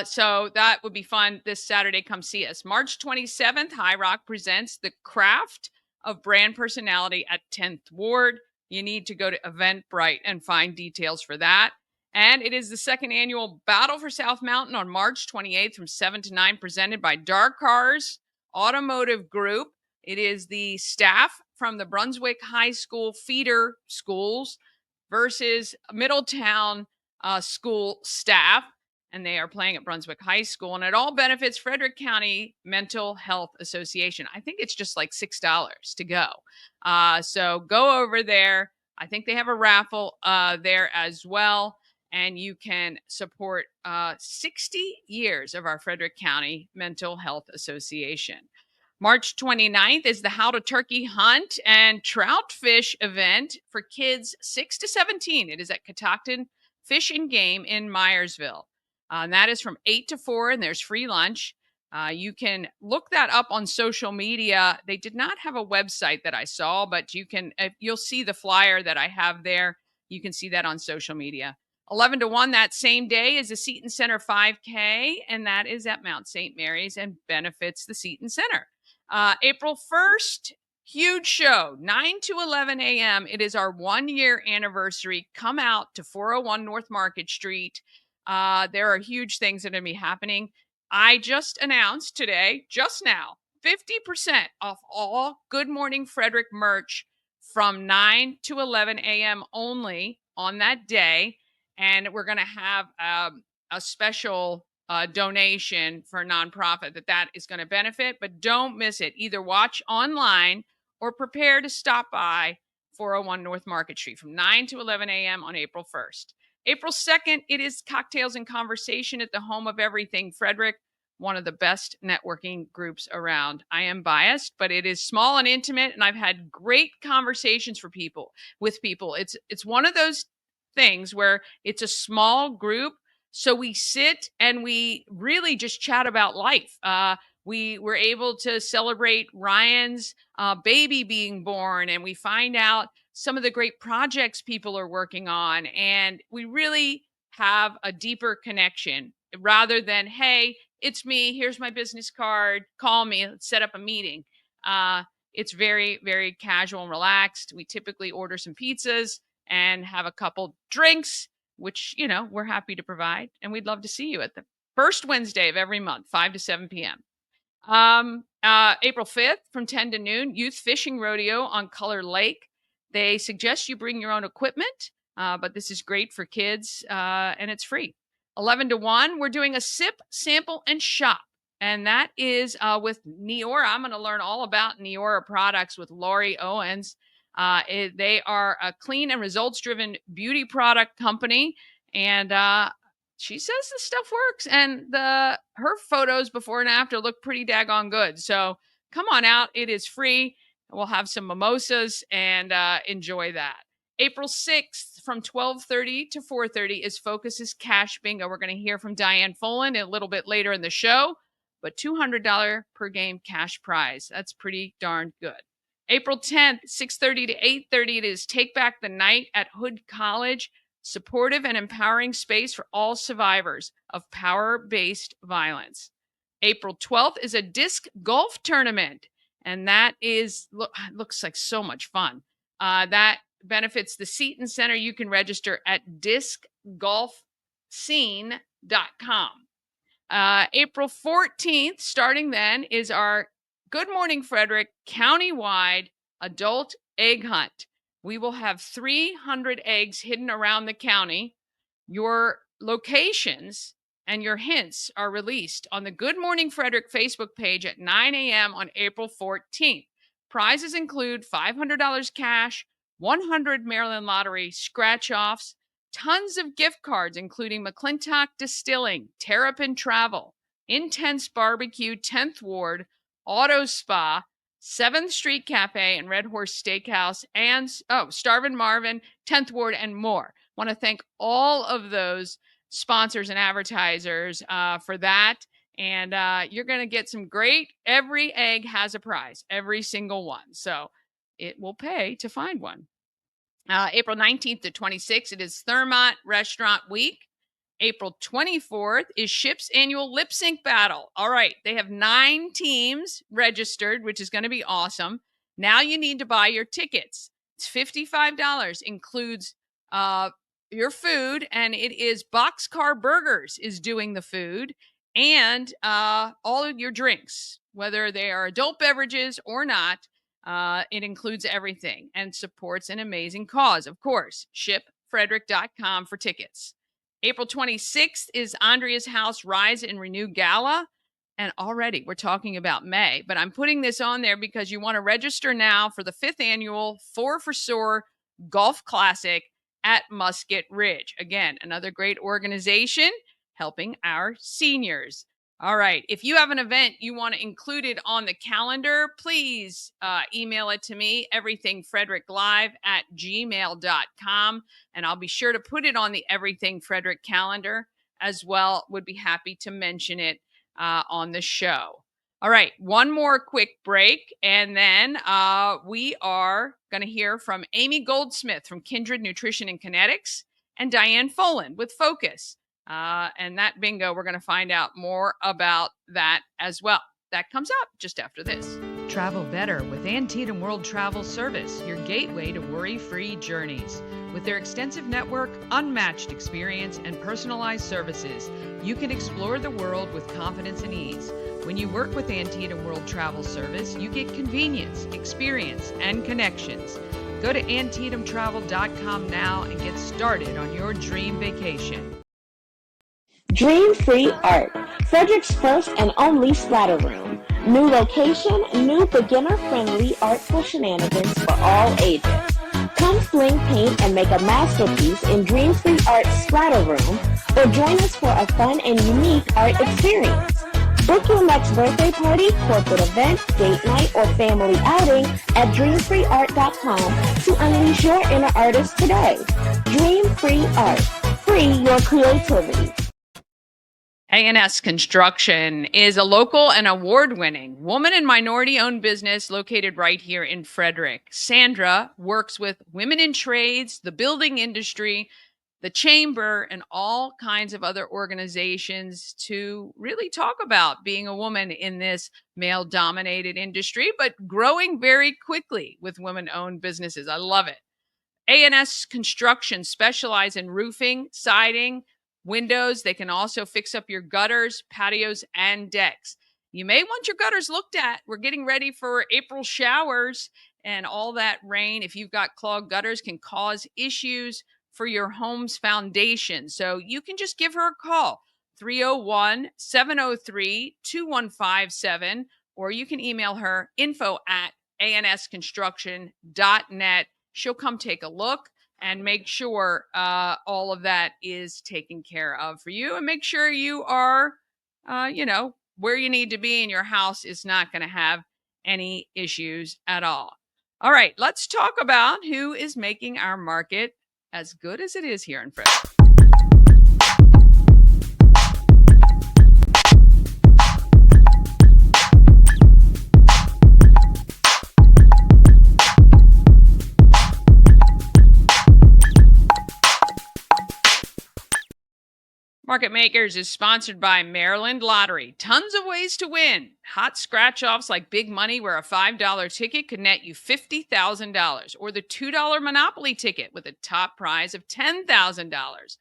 So that would be fun this Saturday. Come see us. March 27th, High Rock presents The Craft of Brand Personality at 10th Ward. You need to go to Eventbrite and find details for that. And it is the second annual Battle for South Mountain on March 28th from 7 to 9, presented by Dark Cars Automotive Group. It is the staff from the Brunswick High School feeder schools versus Middletown school staff. and they are playing at Brunswick High School, and it all benefits Frederick County Mental Health Association. I think it's just like $6 to go. So go over there. I think they have a raffle there as well, and you can support 60 years of our Frederick County Mental Health Association. March 29th is the How to Turkey Hunt and Trout Fish event for kids 6 to 17. It is at Catoctin Fish and Game in Myersville. And that is from 8 to 4, and there's free lunch. You can look that up on social media. They did not have a website that I saw, but you can, you'll see the flyer that I have there. You can see that on social media. 11 to 1 that same day is the Seton Center 5K, and that is at Mount St. Mary's and benefits the Seton Center. April 1st, huge show, 9 to 11 a.m. It is our 1-year anniversary. Come out to 401 North Market Street. There are huge things that are going to be happening. I just announced today, just now, 50% off all Good Morning Frederick merch from 9 to 11 a.m. only on that day. And we're going to have a special donation for a nonprofit that is going to benefit, but don't miss it. Either watch online or prepare to stop by 401 North Market Street from 9 to 11 a.m. on April 1st. April 2nd, it is Cocktails and Conversation at the Home of Everything Frederick, one of the best networking groups around. I am biased, but it is small and intimate, and I've had great conversations with people. It's one of those things where it's a small group, so we sit and we really just chat about life. We were able to celebrate Ryan's baby being born, and we find out some of the great projects people are working on, and we really have a deeper connection rather than, hey, it's me, here's my business card, call me, let's set up a meeting. It's very, very casual and relaxed. We typically order some pizzas and have a couple drinks, which, we're happy to provide. And we'd love to see you at the first Wednesday of every month, 5 to 7 p.m. April 5th from 10 to noon, Youth Fishing Rodeo on Color Lake. They suggest you bring your own equipment, but this is great for kids, and it's free. 11 to 1, we're doing a sip, sample, and shop. And that is with Neora. I'm going to learn all about Neora products with Laurie Owens. They are a clean and results-driven beauty product company, and she says the stuff works, and her photos before and after look pretty daggone good. So come on out. It is free. We'll have some mimosas and enjoy that. April 6th from 12:30 to 4:30 is FFOCAS Cash Bingo. We're going to hear from Diane Foland a little bit later in the show, but $200 per game cash prize. That's pretty darn good. April 10th, 6:30 to 8:30, it is Take Back the Night at Hood College, supportive and empowering space for all survivors of power-based violence. April 12th is a disc golf tournament, and that looks like so much fun. That benefits the Seton Center. You can register at discgolfscene.com. April 14th, starting then, is our Good Morning Frederick countywide adult egg hunt. We will have 300 eggs hidden around the county. Your locations and your hints are released on the Good Morning Frederick Facebook page at 9 a.m. on April 14th. Prizes include $500 cash, 100 Maryland Lottery scratch-offs, tons of gift cards, including McClintock Distilling, Terrapin Travel, Intense Barbecue, 10th Ward, Auto Spa, 7th Street Cafe and Red Horse Steakhouse, and Starvin' Marvin, 10th Ward, and more. Want to thank all of those sponsors and advertisers for that. And you're going to get some great, every egg has a prize, every single one. So it will pay to find one. April 19th to 26th, it is Thermont Restaurant Week. April 24th is SHIP's annual lip sync battle. All right, they have 9 teams registered, which is going to be awesome. Now you need to buy your tickets. It's $55, includes your food, and it is Boxcar Burgers is doing the food, and all of your drinks, whether they are adult beverages or not. It includes everything and supports an amazing cause, of course. ShipFrederick.com for tickets. April 26th is Andrea's House Rise and Renew Gala. And already we're talking about May, but I'm putting this on there because you want to register now for the 5th annual 4 for Soar Golf Classic at Musket Ridge. Again, another great organization helping our seniors. All right. If you have an event you want to include it on the calendar, please email it to me, everythingfredericklive@gmail.com. And I'll be sure to put it on the Everything Frederick calendar as well. Would be happy to mention it on the show. All right. One more quick break. And then we are going to hear from Amy Goldsmith from Kindred Nutrition Kinetics and Diane Foland with FFOCAS. And that bingo, we're going to find out more about that as well. That comes up just after this. Travel better with Antietam World Travel Service, your gateway to worry-free journeys. With their extensive network, unmatched experience, and personalized services, you can explore the world with confidence and ease. When you work with Antietam World Travel Service, you get convenience, experience, and connections. Go to AntietamTravel.com now and get started on your dream vacation. Dream Free Art, Frederick's first and only splatter room. New location, new beginner-friendly artful shenanigans for all ages. Come sling paint and make a masterpiece in Dream Free Art's splatter room, or join us for a fun and unique art experience. Book your next birthday party, corporate event, date night, or family outing at dreamfreeart.com to unleash your inner artist today. Dream Free Art. Free your creativity. A&S Construction is a local and award-winning woman and minority-owned business located right here in Frederick. Sandra works with women in trades, the building industry, the chamber, and all kinds of other organizations to really talk about being a woman in this male-dominated industry, but growing very quickly with women-owned businesses. I love it. A&S Construction specialize in roofing, siding, windows. They can also fix up your gutters, patios, and decks. You may want your gutters looked at. We're getting ready for April showers, and all that rain, if you've got clogged gutters, can cause issues for your home's foundation. So you can just give her a call, 301-703-2157, or you can email her info@ansconstruction.net. She'll come take a look and make sure all of that is taken care of for you, and make sure you are, where you need to be, and your house is not going to have any issues at all. All right, let's talk about who is making our market as good as it is here in Frederick. Market Makers is sponsored by Maryland Lottery. Tons of ways to win. Hot scratch-offs like Big Money, where a $5 ticket could net you $50,000, or the $2 Monopoly ticket with a top prize of $10,000.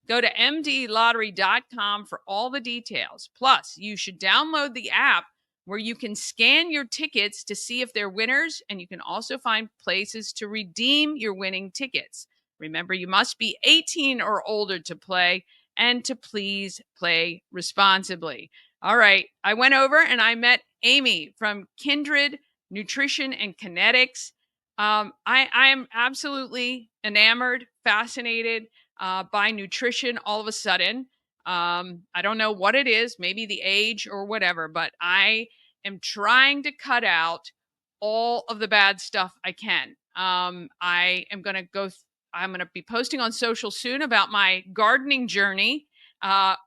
Go to mdlottery.com for all the details. Plus, you should download the app where you can scan your tickets to see if they're winners, and you can also find places to redeem your winning tickets. Remember, you must be 18 or older to play, and to please play responsibly. All right, I went over and I met Amy from Kindred Nutrition Kinetics. I am absolutely enamored, fascinated by nutrition all of a sudden. I don't know what it is, maybe the age or whatever, but I am trying to cut out all of the bad stuff I can. I'm going to be posting on social soon about my gardening journey.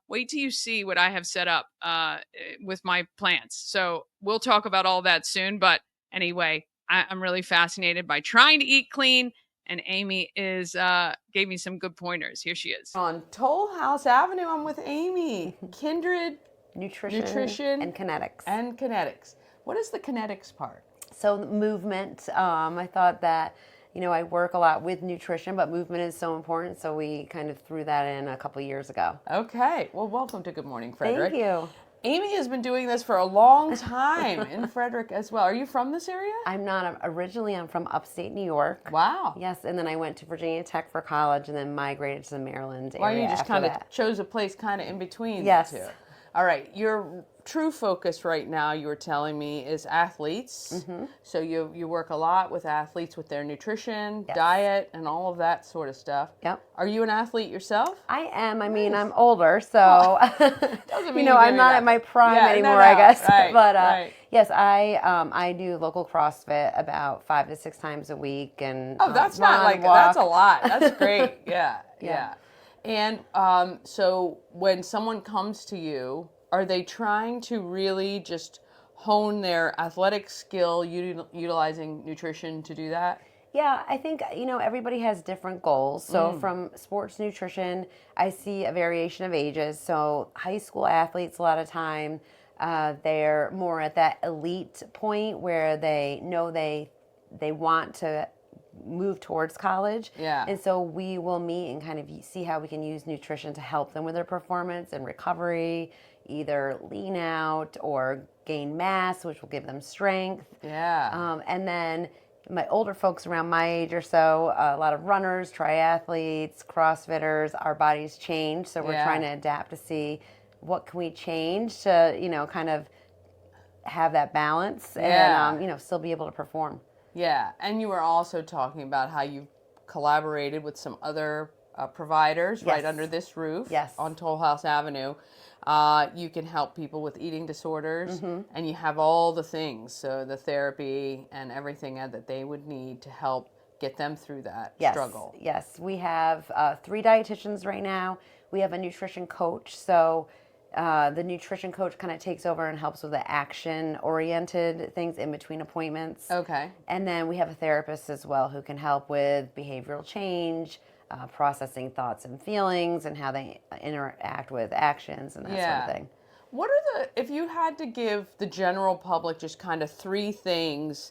Wait till you see what I have set up with my plants. So we'll talk about all that soon. But anyway, I'm really fascinated by trying to eat clean. And Amy gave me some good pointers. Here she is. On Toll House Avenue, I'm with Amy. Kindred Nutrition and Kinetics. What is the kinetics part? So movement, I thought that, I work a lot with nutrition, but movement is so important, so we kind of threw that in a couple years ago. Okay. Well, welcome to Good Morning Frederick. Thank you. Amy has been doing this for a long time in Frederick as well. Are you from this area? I'm not. Originally, I'm from upstate New York. Wow. Yes, and then I went to Virginia Tech for college and then migrated to the Maryland area. Well, you just after kind of that. chose a place kind of in between Yes. the two. All right. Your true focus right now, you were telling me, is athletes. So you work a lot with athletes with their nutrition, Yes. diet, and all of that sort of stuff. Yep. Are you an athlete yourself? I am. I mean, I'm older, so Doesn't mean I'm not at my prime anymore, I guess. Right, but right. yes, I do local CrossFit about 5 to 6 times a week, and Oh, that's run, not like walk. that's a lot. That's great. Yeah, Yeah. And so when someone comes to you, are they trying to really just hone their athletic skill utilizing nutrition to do that? Yeah, I think, everybody has different goals. So from sports nutrition, I see a variation of ages. So high school athletes, a lot of time, they're more at that elite point where they know they want to move towards college. Yeah. And so we will meet and kind of see how we can use nutrition to help them with their performance and recovery, either lean out or gain mass, which will give them strength. Yeah. And then my older folks around my age or so, a lot of runners, triathletes, CrossFitters, our bodies change. So we're trying to adapt to see what can we change to, kind of have that balance and, still be able to perform. Yeah. And you were also talking about how you've collaborated with some other providers right Yes. under this roof Yes. on Toll House Avenue. You can help people with eating disorders, and you have all the things, so the therapy and everything that they would need to help get them through that struggle. Yes, we have 3 dietitians right now. We have a nutrition coach, so the nutrition coach kind of takes over and helps with the action-oriented things in between appointments. Okay. And then we have a therapist as well who can help with behavioral change, processing thoughts and feelings, and how they interact with actions and that sort of thing. What are if you had to give the general public just kind of 3 things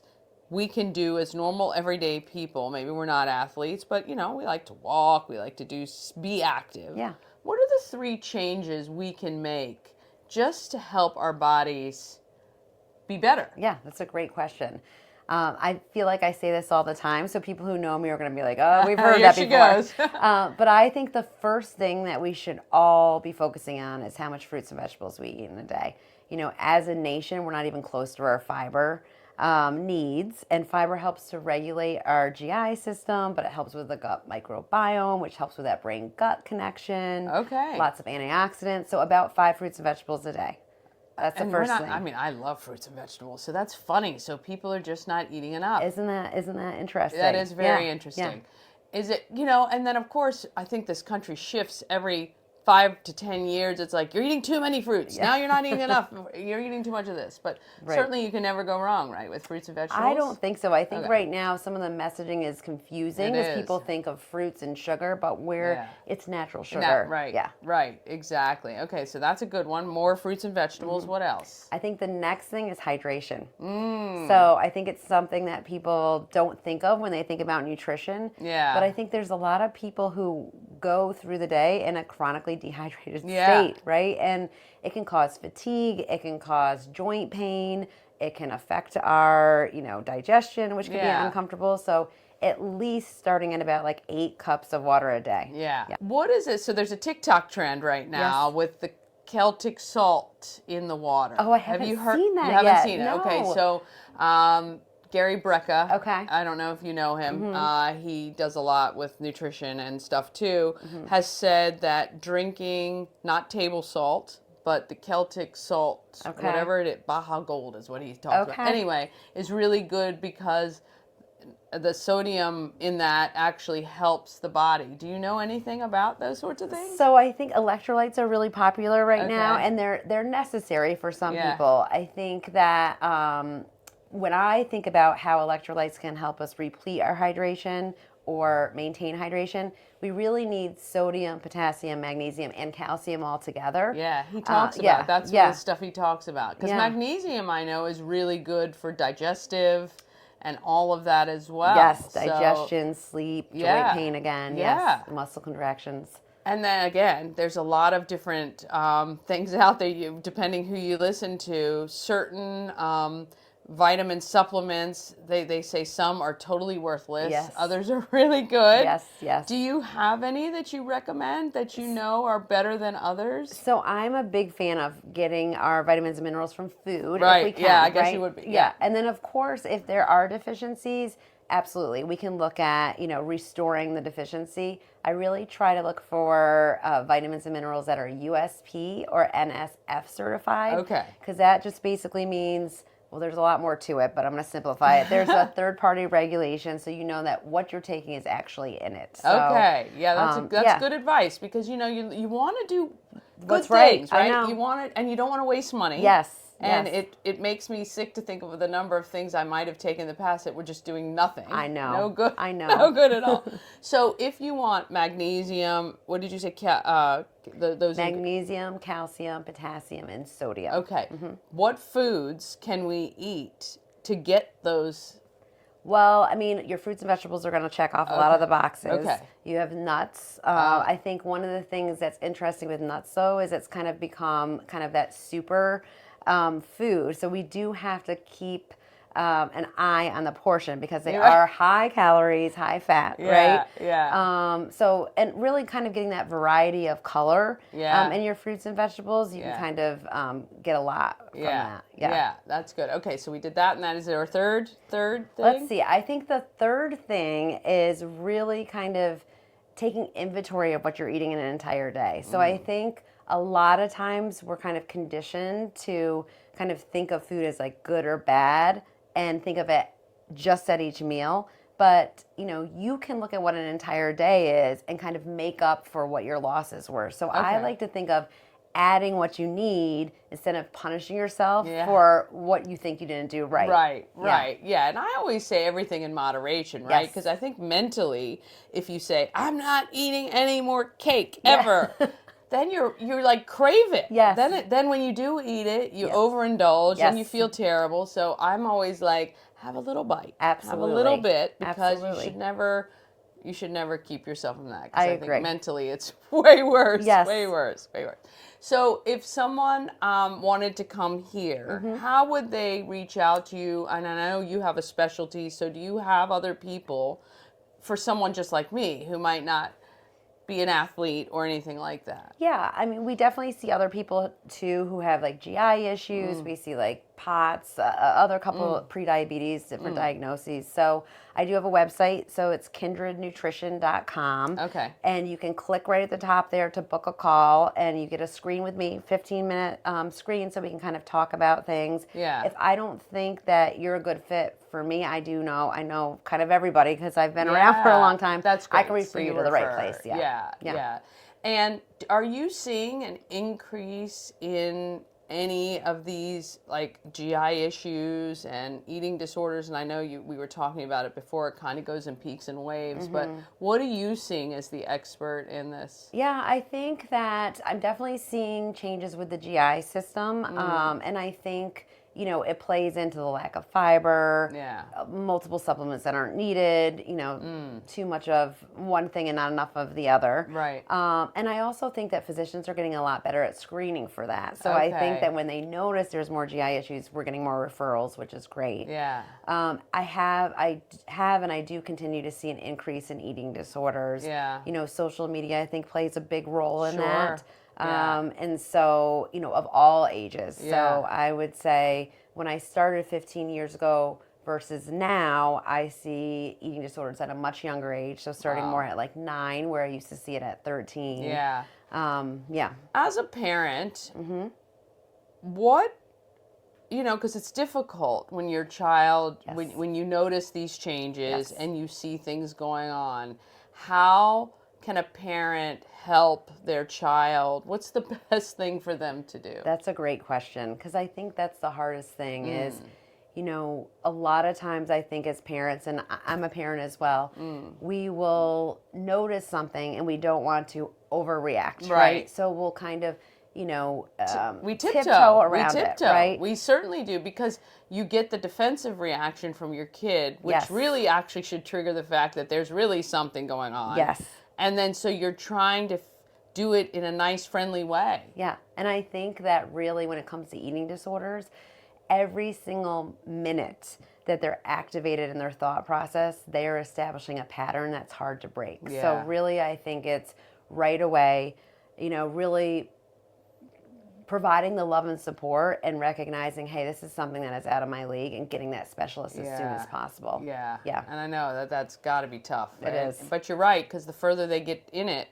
we can do as normal everyday people, maybe we're not athletes, but we like to walk, we like to be active. Yeah. What are the 3 changes we can make just to help our bodies be better? Yeah, that's a great question. I feel like I say this all the time, so people who know me are going to be like, oh, we've heard that before. But I think the first thing that we should all be focusing on is how much fruits and vegetables we eat in a day. As a nation, we're not even close to our fiber needs, and fiber helps to regulate our GI system, but it helps with the gut microbiome, which helps with that brain-gut connection. Okay. Lots of antioxidants, so about 5 fruits and vegetables a day. That's the first thing. I mean, I love fruits and vegetables, so that's funny. So people are just not eating enough. Isn't that interesting? That is very interesting. Yeah. Is it, and then of course, I think this country shifts every 5 to 10 years. It's like, you're eating too many fruits. Now you're not eating enough. You're eating too much of this. But certainly you can never go wrong, right, with fruits and vegetables? I don't think so. I think right now some of the messaging is confusing as people think of fruits and sugar, but it's natural sugar. Right. Yeah. Right. Exactly. Okay, so that's a good one. More fruits and vegetables. What else? I think the next thing is hydration. So I think it's something that people don't think of when they think about nutrition. Yeah. But I think there's a lot of people who go through the day in a chronically dehydrated state, right? And it can cause fatigue, it can cause joint pain, it can affect our, digestion, which can be uncomfortable. So at least starting at about like 8 cups of water a day. Yeah. What is it? So there's a TikTok trend right now with the Celtic salt in the water. Oh, I haven't seen that You haven't yet. seen it? No. Okay, so Gary Brecka. Okay. I don't know if you know him. He does a lot with nutrition and stuff too. Has said that drinking, not table salt, but the Celtic salt, whatever it is, Baja Gold is what he talks about. Anyway, is really good because the sodium in that actually helps the body. Do you know anything about those sorts of things? So I think electrolytes are really popular right now, and they're necessary for some people. I think that when I think about how electrolytes can help us replete our hydration or maintain hydration, we really need sodium, potassium, magnesium, and calcium all together. Yeah, he talks about that's the stuff he talks about. Because magnesium, I know, is really good for digestive and all of that as well. Yes, digestion, sleep, joint pain again. Yeah. Yes, muscle contractions. And then again, there's a lot of different things out there. Depending who you listen to, certain vitamin supplements, they say some are totally worthless. Yes. Others are really good. Yes, yes. Do you have any that you recommend that you know are better than others? So I'm a big fan of getting our vitamins and minerals from food. Right. If we can, Yeah, I guess right? you would be. Yeah. And then of course, if there are deficiencies, absolutely, we can look at, restoring the deficiency. I really try to look for vitamins and minerals that are USP or NSF certified. Okay. Because that just basically means, well, there's a lot more to it, but I'm going to simplify it. There's a third-party regulation, so you know that what you're taking is actually in it. So, okay. Yeah, that's good advice, because you want to do good things, right? I know. You want it, and you don't want to waste money. Yes. And yes. it makes me sick to think of the number of things I might have taken in the past that were just doing nothing. I know. No good. I know. No good at all. So if you want magnesium, what did you say? Those magnesium, calcium, potassium, and sodium. Okay. Mm-hmm. What foods can we eat to get those? Well, I mean, your fruits and vegetables are going to check off a lot of the boxes. Okay. You have nuts. I think one of the things that's interesting with nuts, though, is it's kind of become kind of that super food. So we do have to keep an eye on the portion, because they are high calories, high fat, right? Yeah. So, and really kind of getting that variety of color in your fruits and vegetables, you can kind of get a lot from that. Yeah, that's good. Okay, so we did that, and that is our third thing? Let's see. I think the third thing is really kind of taking inventory of what you're eating in an entire day. So I think a lot of times we're kind of conditioned to kind of think of food as like good or bad and think of it just at each meal. But, you can look at what an entire day is and kind of make up for what your losses were. So I like to think of adding what you need instead of punishing yourself for what you think you didn't do right. Right. Yeah, and I always say everything in moderation, right? Because I think mentally, if you say, I'm not eating any more cake ever, then you're like crave it. Yes. Then when you do eat it, you overindulge and you feel terrible. So I'm always like, have a little bite. Absolutely. Have a little bit, because Absolutely. you should never keep yourself from that. I think agree. mentally it's way worse. Yes. Way worse. So if someone wanted to come here, how would they reach out to you? And I know you have a specialty, so do you have other people for someone just like me who might not be an athlete or anything like that? Yeah, I mean, we definitely see other people too who have like GI issues. We see like POTS, other couple of pre-diabetes, different diagnoses. So I do have a website, so it's kindrednutrition.com. Okay. And you can click right at the top there to book a call, and you get a screen with me, 15-minute screen, so we can kind of talk about things. Yeah. If I don't think that you're a good fit for me, I know kind of everybody, because I've been around for a long time. That's great. I can refer you to the right place. Yeah. And are you seeing an increase in any of these like GI issues and eating disorders? And I know we were talking about it before, it kind of goes in peaks and waves, but what are you seeing as the expert in this? Yeah, I think that I'm definitely seeing changes with the GI system. And I think, it plays into the lack of fiber, multiple supplements that aren't needed, too much of one thing and not enough of the other. Right. And I also think that physicians are getting a lot better at screening for that. So I think that when they notice there's more GI issues, we're getting more referrals, which is great. Yeah. I have and I do continue to see an increase in eating disorders. Yeah. Social media, I think, plays a big role in Sure. that. Yeah. And so, of all ages. Yeah. So I would say when I started 15 years ago versus now, I see eating disorders at a much younger age. So starting more at like 9, where I used to see it at 13. Yeah. Yeah. As a parent, what, because it's difficult when your child, when you notice these changes and you see things going on, how can a parent help their child? What's the best thing for them to do? That's a great question, because I think that's the hardest thing is, a lot of times I think as parents, and I'm a parent as well, we will notice something and we don't want to overreact, right? So we'll kind of, we tiptoe around it, right? We certainly do, because you get the defensive reaction from your kid, which really actually should trigger the fact that there's really something going on. Yes. And then so you're trying to do it in a nice, friendly way. Yeah. And I think that really when it comes to eating disorders, every single minute that they're activated in their thought process, they are establishing a pattern that's hard to break. Yeah. So really, I think it's right away, really providing the love and support and recognizing, hey, this is something that is out of my league, and getting that specialist as soon as possible. Yeah. Yeah. And I know that's got to be tough. It is. But you're right, because the further they get in it,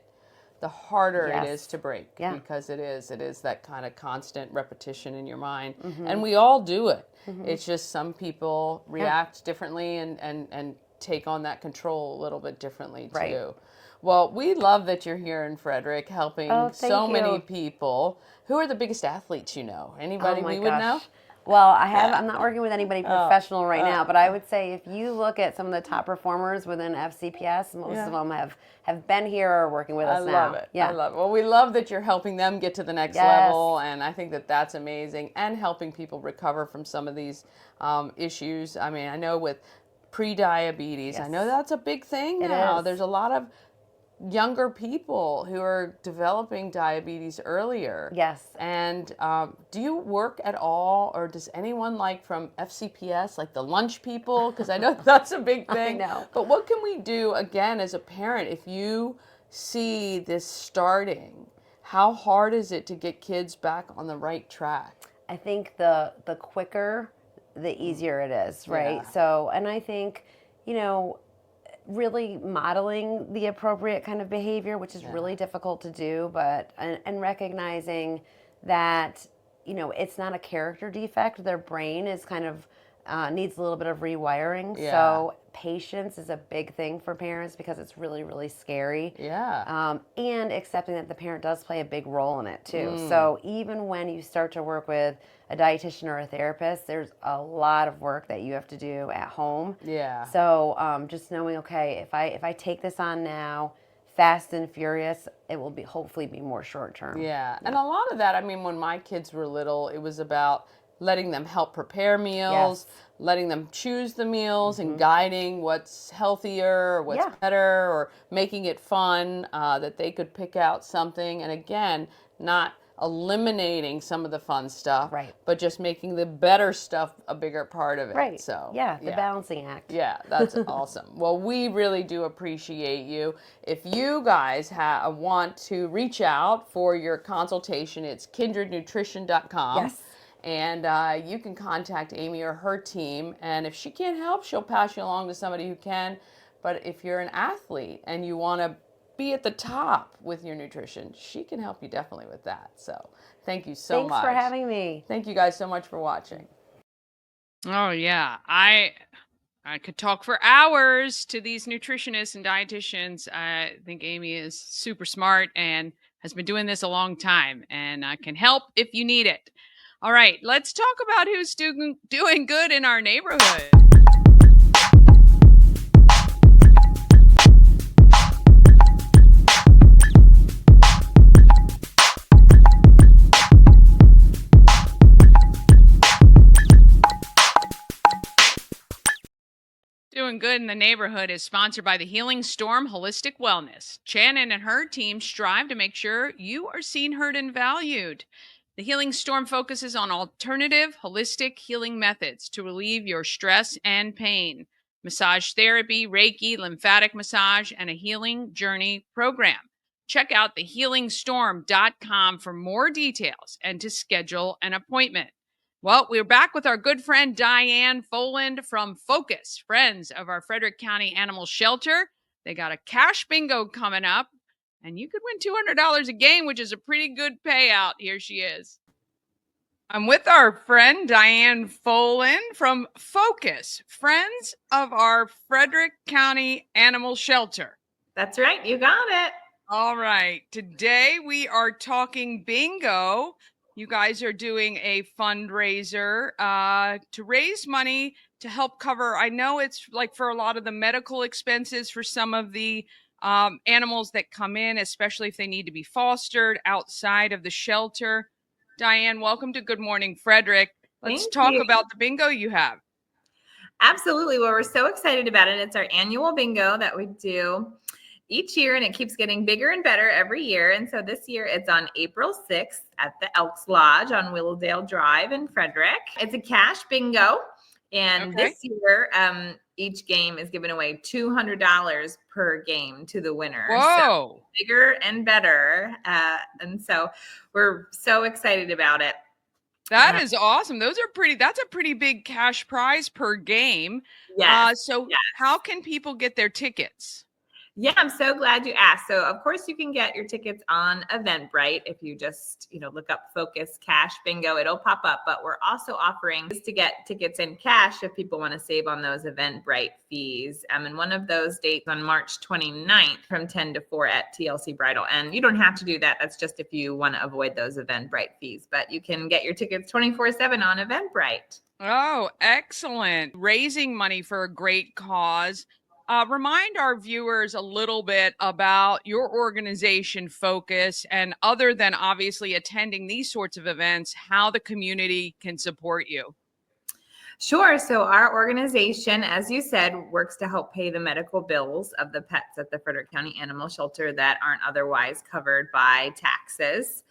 the harder it is to break. Yeah. Because it is that kind of constant repetition in your mind. And we all do it. It's just some people react differently and take on that control a little bit differently too. Right. Well, we love that you're here in Frederick helping so many people. Who are the biggest athletes you know? Anybody we would know? Well, I'm not working with anybody professional right now, but I would say if you look at some of the top performers within FCPS, most of them have been here or working with us now. I love it. Yeah. I love it. Well, we love that you're helping them get to the next level, and I think that that's amazing, and helping people recover from some of these issues. I mean, I know with pre-diabetes, I know that's a big thing now. There's a lot of younger people who are developing diabetes earlier. Yes. And do you work at all, or does anyone from FCPS, like the lunch people? Because I know that's a big thing. I know. But what can we do, again, as a parent, if you see this starting? How hard is it to get kids back on the right track? I think the quicker, the easier it is, right? Yeah. So, and I think, really modeling the appropriate kind of behavior, which is really difficult to do, but and recognizing that it's not a character defect. Their brain is kind of needs a little bit of rewiring. Yeah. So patience is a big thing for parents, because it's really, really scary. Yeah. And accepting that the parent does play a big role in it too. So even when you start to work with a dietitian or a therapist, there's a lot of work that you have to do at home. Yeah. So just knowing, okay, if I take this on now, fast and furious, it will hopefully be more short term. Yeah. And a lot of that, I mean, when my kids were little, it was about letting them help prepare meals, letting them choose the meals, and guiding what's healthier or what's better, or making it fun, that they could pick out something. And again, not eliminating some of the fun stuff, but just making the better stuff a bigger part of it. Right. So the balancing act. Yeah, that's awesome. Well, we really do appreciate you. If you guys want to reach out for your consultation, it's kindrednutrition.com. Yes. And you can contact Amy or her team. And if she can't help, she'll pass you along to somebody who can. But if you're an athlete and you want to be at the top with your nutrition, she can help you definitely with that. So thank you so much. Thanks for having me. Thank you guys so much for watching. Oh yeah, I could talk for hours to these nutritionists and dietitians. I think Amy is super smart and has been doing this a long time, and can help if you need it. All right, let's talk about who's doing good in our neighborhood. Doing Good in the Neighborhood is sponsored by the Healing Storm Holistic Wellness. Shannon and her team strive to make sure you are seen, heard, and valued. The Healing Storm focuses on alternative, holistic healing methods to relieve your stress and pain. Massage therapy, Reiki, lymphatic massage, and a healing journey program. Check out thehealingstorm.com for more details and to schedule an appointment. Well, we're back with our good friend Diane Foland from FFOCAS, Friends of our Frederick County Animal Shelter. They got a cash bingo coming up, and you could win $200 a game, which is a pretty good payout. Here she is. I'm with our friend Diane Foland from FFOCAS, Friends of our Frederick County Animal Shelter. That's right. You got it. All right. Today we are talking bingo. You guys are doing a fundraiser to raise money to help cover, I know it's like for a lot of the medical expenses for some of the animals that come in, especially if they need to be fostered outside of the shelter. Diane, welcome to Good Morning Frederick. Let's talk about the bingo you have. Absolutely. Well, we're so excited about it. It's our annual bingo that we do. each year, and it keeps getting bigger and better every year. And so this year it's on April 6th at the Elks Lodge on Willowdale Drive in Frederick. It's a cash bingo. And this year, each game is giving away $200 per game to the winner. Whoa. So bigger and better. And so we're so excited about it. That is awesome. That's a pretty big cash prize per game. Yes. So how can people get their tickets? Yeah, I'm so glad you asked. So, of course, you can get your tickets on Eventbrite. If you just, look up Focus Cash Bingo, it'll pop up. But we're also offering to get tickets in cash if people want to save on those Eventbrite fees. And one of those dates on March 29th from 10 to 4 at TLC Bridal. And you don't have to do that. That's just if you want to avoid those Eventbrite fees. But you can get your tickets 24/7 on Eventbrite. Oh, excellent. Raising money for a great cause. Remind our viewers a little bit about your organization Focus, and other than obviously attending these sorts of events, how the community can support you. Sure. So our organization, as you said, works to help pay the medical bills of the pets at the Frederick County Animal Shelter that aren't otherwise covered by taxes.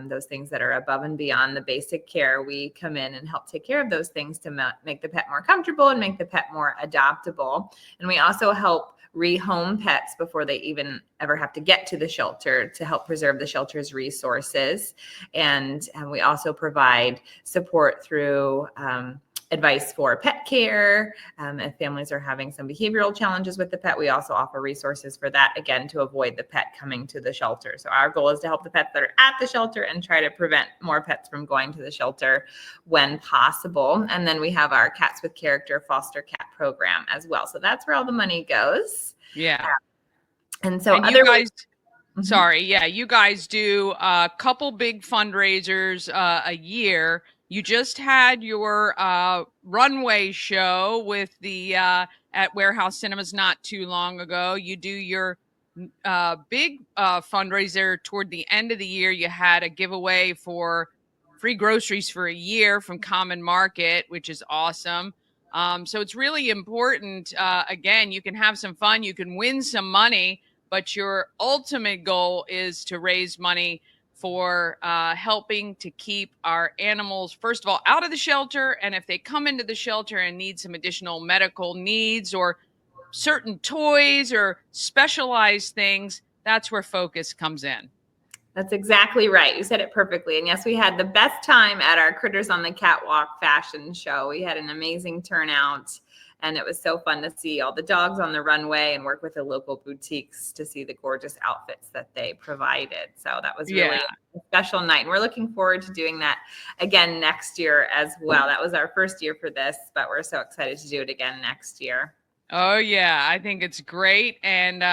Those things that are above and beyond the basic care, we come in and help take care of those things to make the pet more comfortable and make the pet more adoptable. And we also help rehome pets before they even ever have to get to the shelter to help preserve the shelter's resources. And we also provide support through advice for pet care. If families are having some behavioral challenges with the pet, we also offer resources for that, again, to avoid the pet coming to the shelter. So our goal is to help the pets that are at the shelter and try to prevent more pets from going to the shelter when possible. And then we have our Cats with Character foster cat program as well. So that's where all the money goes. Yeah. And so you guys, you guys do a couple big fundraisers a year. You just had your runway show with the at Warehouse Cinemas not too long ago. You do your big fundraiser toward the end of the year. You had a giveaway for free groceries for a year from Common Market, which is awesome. So it's really important. Again, you can have some fun, you can win some money, but your ultimate goal is to raise money for helping to keep our animals, first of all, out of the shelter. And if they come into the shelter and need some additional medical needs or certain toys or specialized things, that's where Focus comes in. That's exactly right. You said it perfectly. And yes, we had the best time at our Critters on the Catwalk fashion show. We had an amazing turnout. And it was so fun to see all the dogs on the runway and work with the local boutiques to see the gorgeous outfits that they provided. So that was really a special night. And we're looking forward to doing that again next year as well. That was our first year for this, but we're so excited to do it again next year. Oh, yeah, I think it's great. And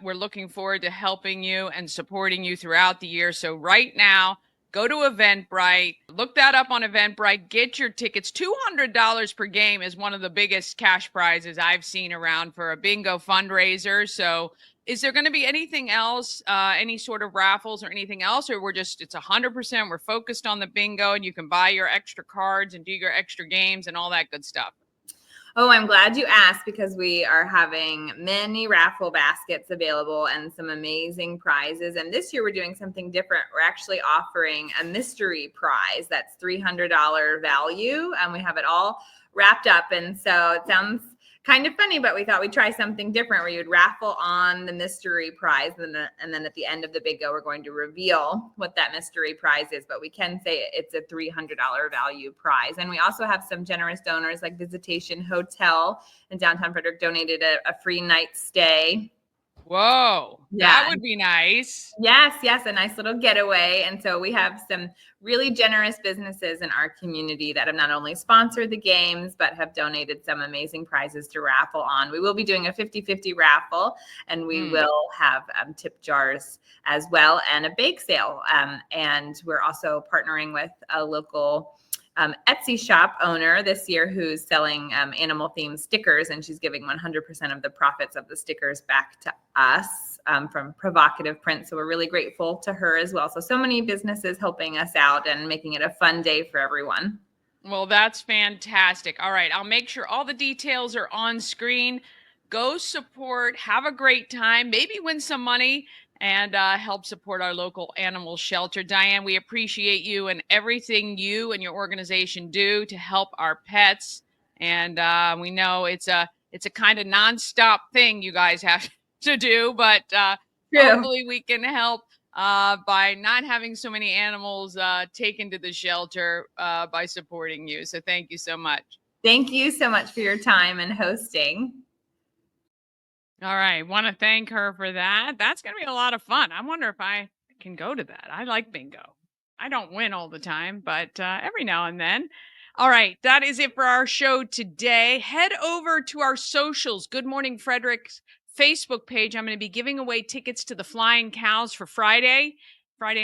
we're looking forward to helping you and supporting you throughout the year. So right now, go to Eventbrite, look that up on Eventbrite, get your tickets. $200 per game is one of the biggest cash prizes I've seen around for a bingo fundraiser. So is there going to be anything else, any sort of raffles or anything else? Or it's 100%, we're focused on the bingo and you can buy your extra cards and do your extra games and all that good stuff? Oh, I'm glad you asked, because we are having many raffle baskets available and some amazing prizes. And this year we're doing something different. We're actually offering a mystery prize that's $300 value, and we have it all wrapped up. And so it sounds kind of funny, but we thought we'd try something different where you'd raffle on the mystery prize. And then at the end of the bingo, we're going to reveal what that mystery prize is. But we can say it's a $300 value prize. And we also have some generous donors like Visitation Hotel in downtown Frederick donated a free night stay. Whoa, that would be nice. Yes, a nice little getaway. And so we have some really generous businesses in our community that have not only sponsored the games, but have donated some amazing prizes to raffle on. We will be doing a 50-50 raffle, and we will have tip jars as well and a bake sale. And we're also partnering with a local Etsy shop owner this year who's selling animal themed stickers, and she's giving 100% of the profits of the stickers back to us from Provocative Print. So we're really grateful to her as well. So many businesses helping us out and making it a fun day for everyone. Well, that's fantastic. All right, I'll make sure all the details are on screen. Go support, have a great time, maybe win some money, and help support our local animal shelter. Diane, we appreciate you and everything you and your organization do to help our pets. And we know it's a kind of nonstop thing you guys have to do, but hopefully we can help by not having so many animals taken to the shelter by supporting you. So thank you so much. Thank you so much for your time and hosting. All right. Want to thank her for that. That's going to be a lot of fun. I wonder if I can go to that. I like bingo. I don't win all the time, but every now and then. All right. That is it for our show today. Head over to our socials. Good Morning Frederick's Facebook page. I'm going to be giving away tickets to the Flying Cows for Friday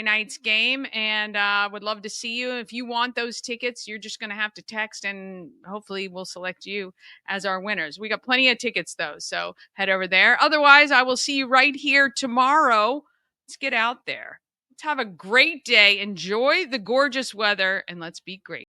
night's game, and would love to see you. If you want those tickets, you're just going to have to text, and hopefully we'll select you as our winners. We got plenty of tickets though, so head over there. Otherwise, I will see you right here tomorrow. Let's get out there. Let's have a great day. Enjoy the gorgeous weather, and let's be great.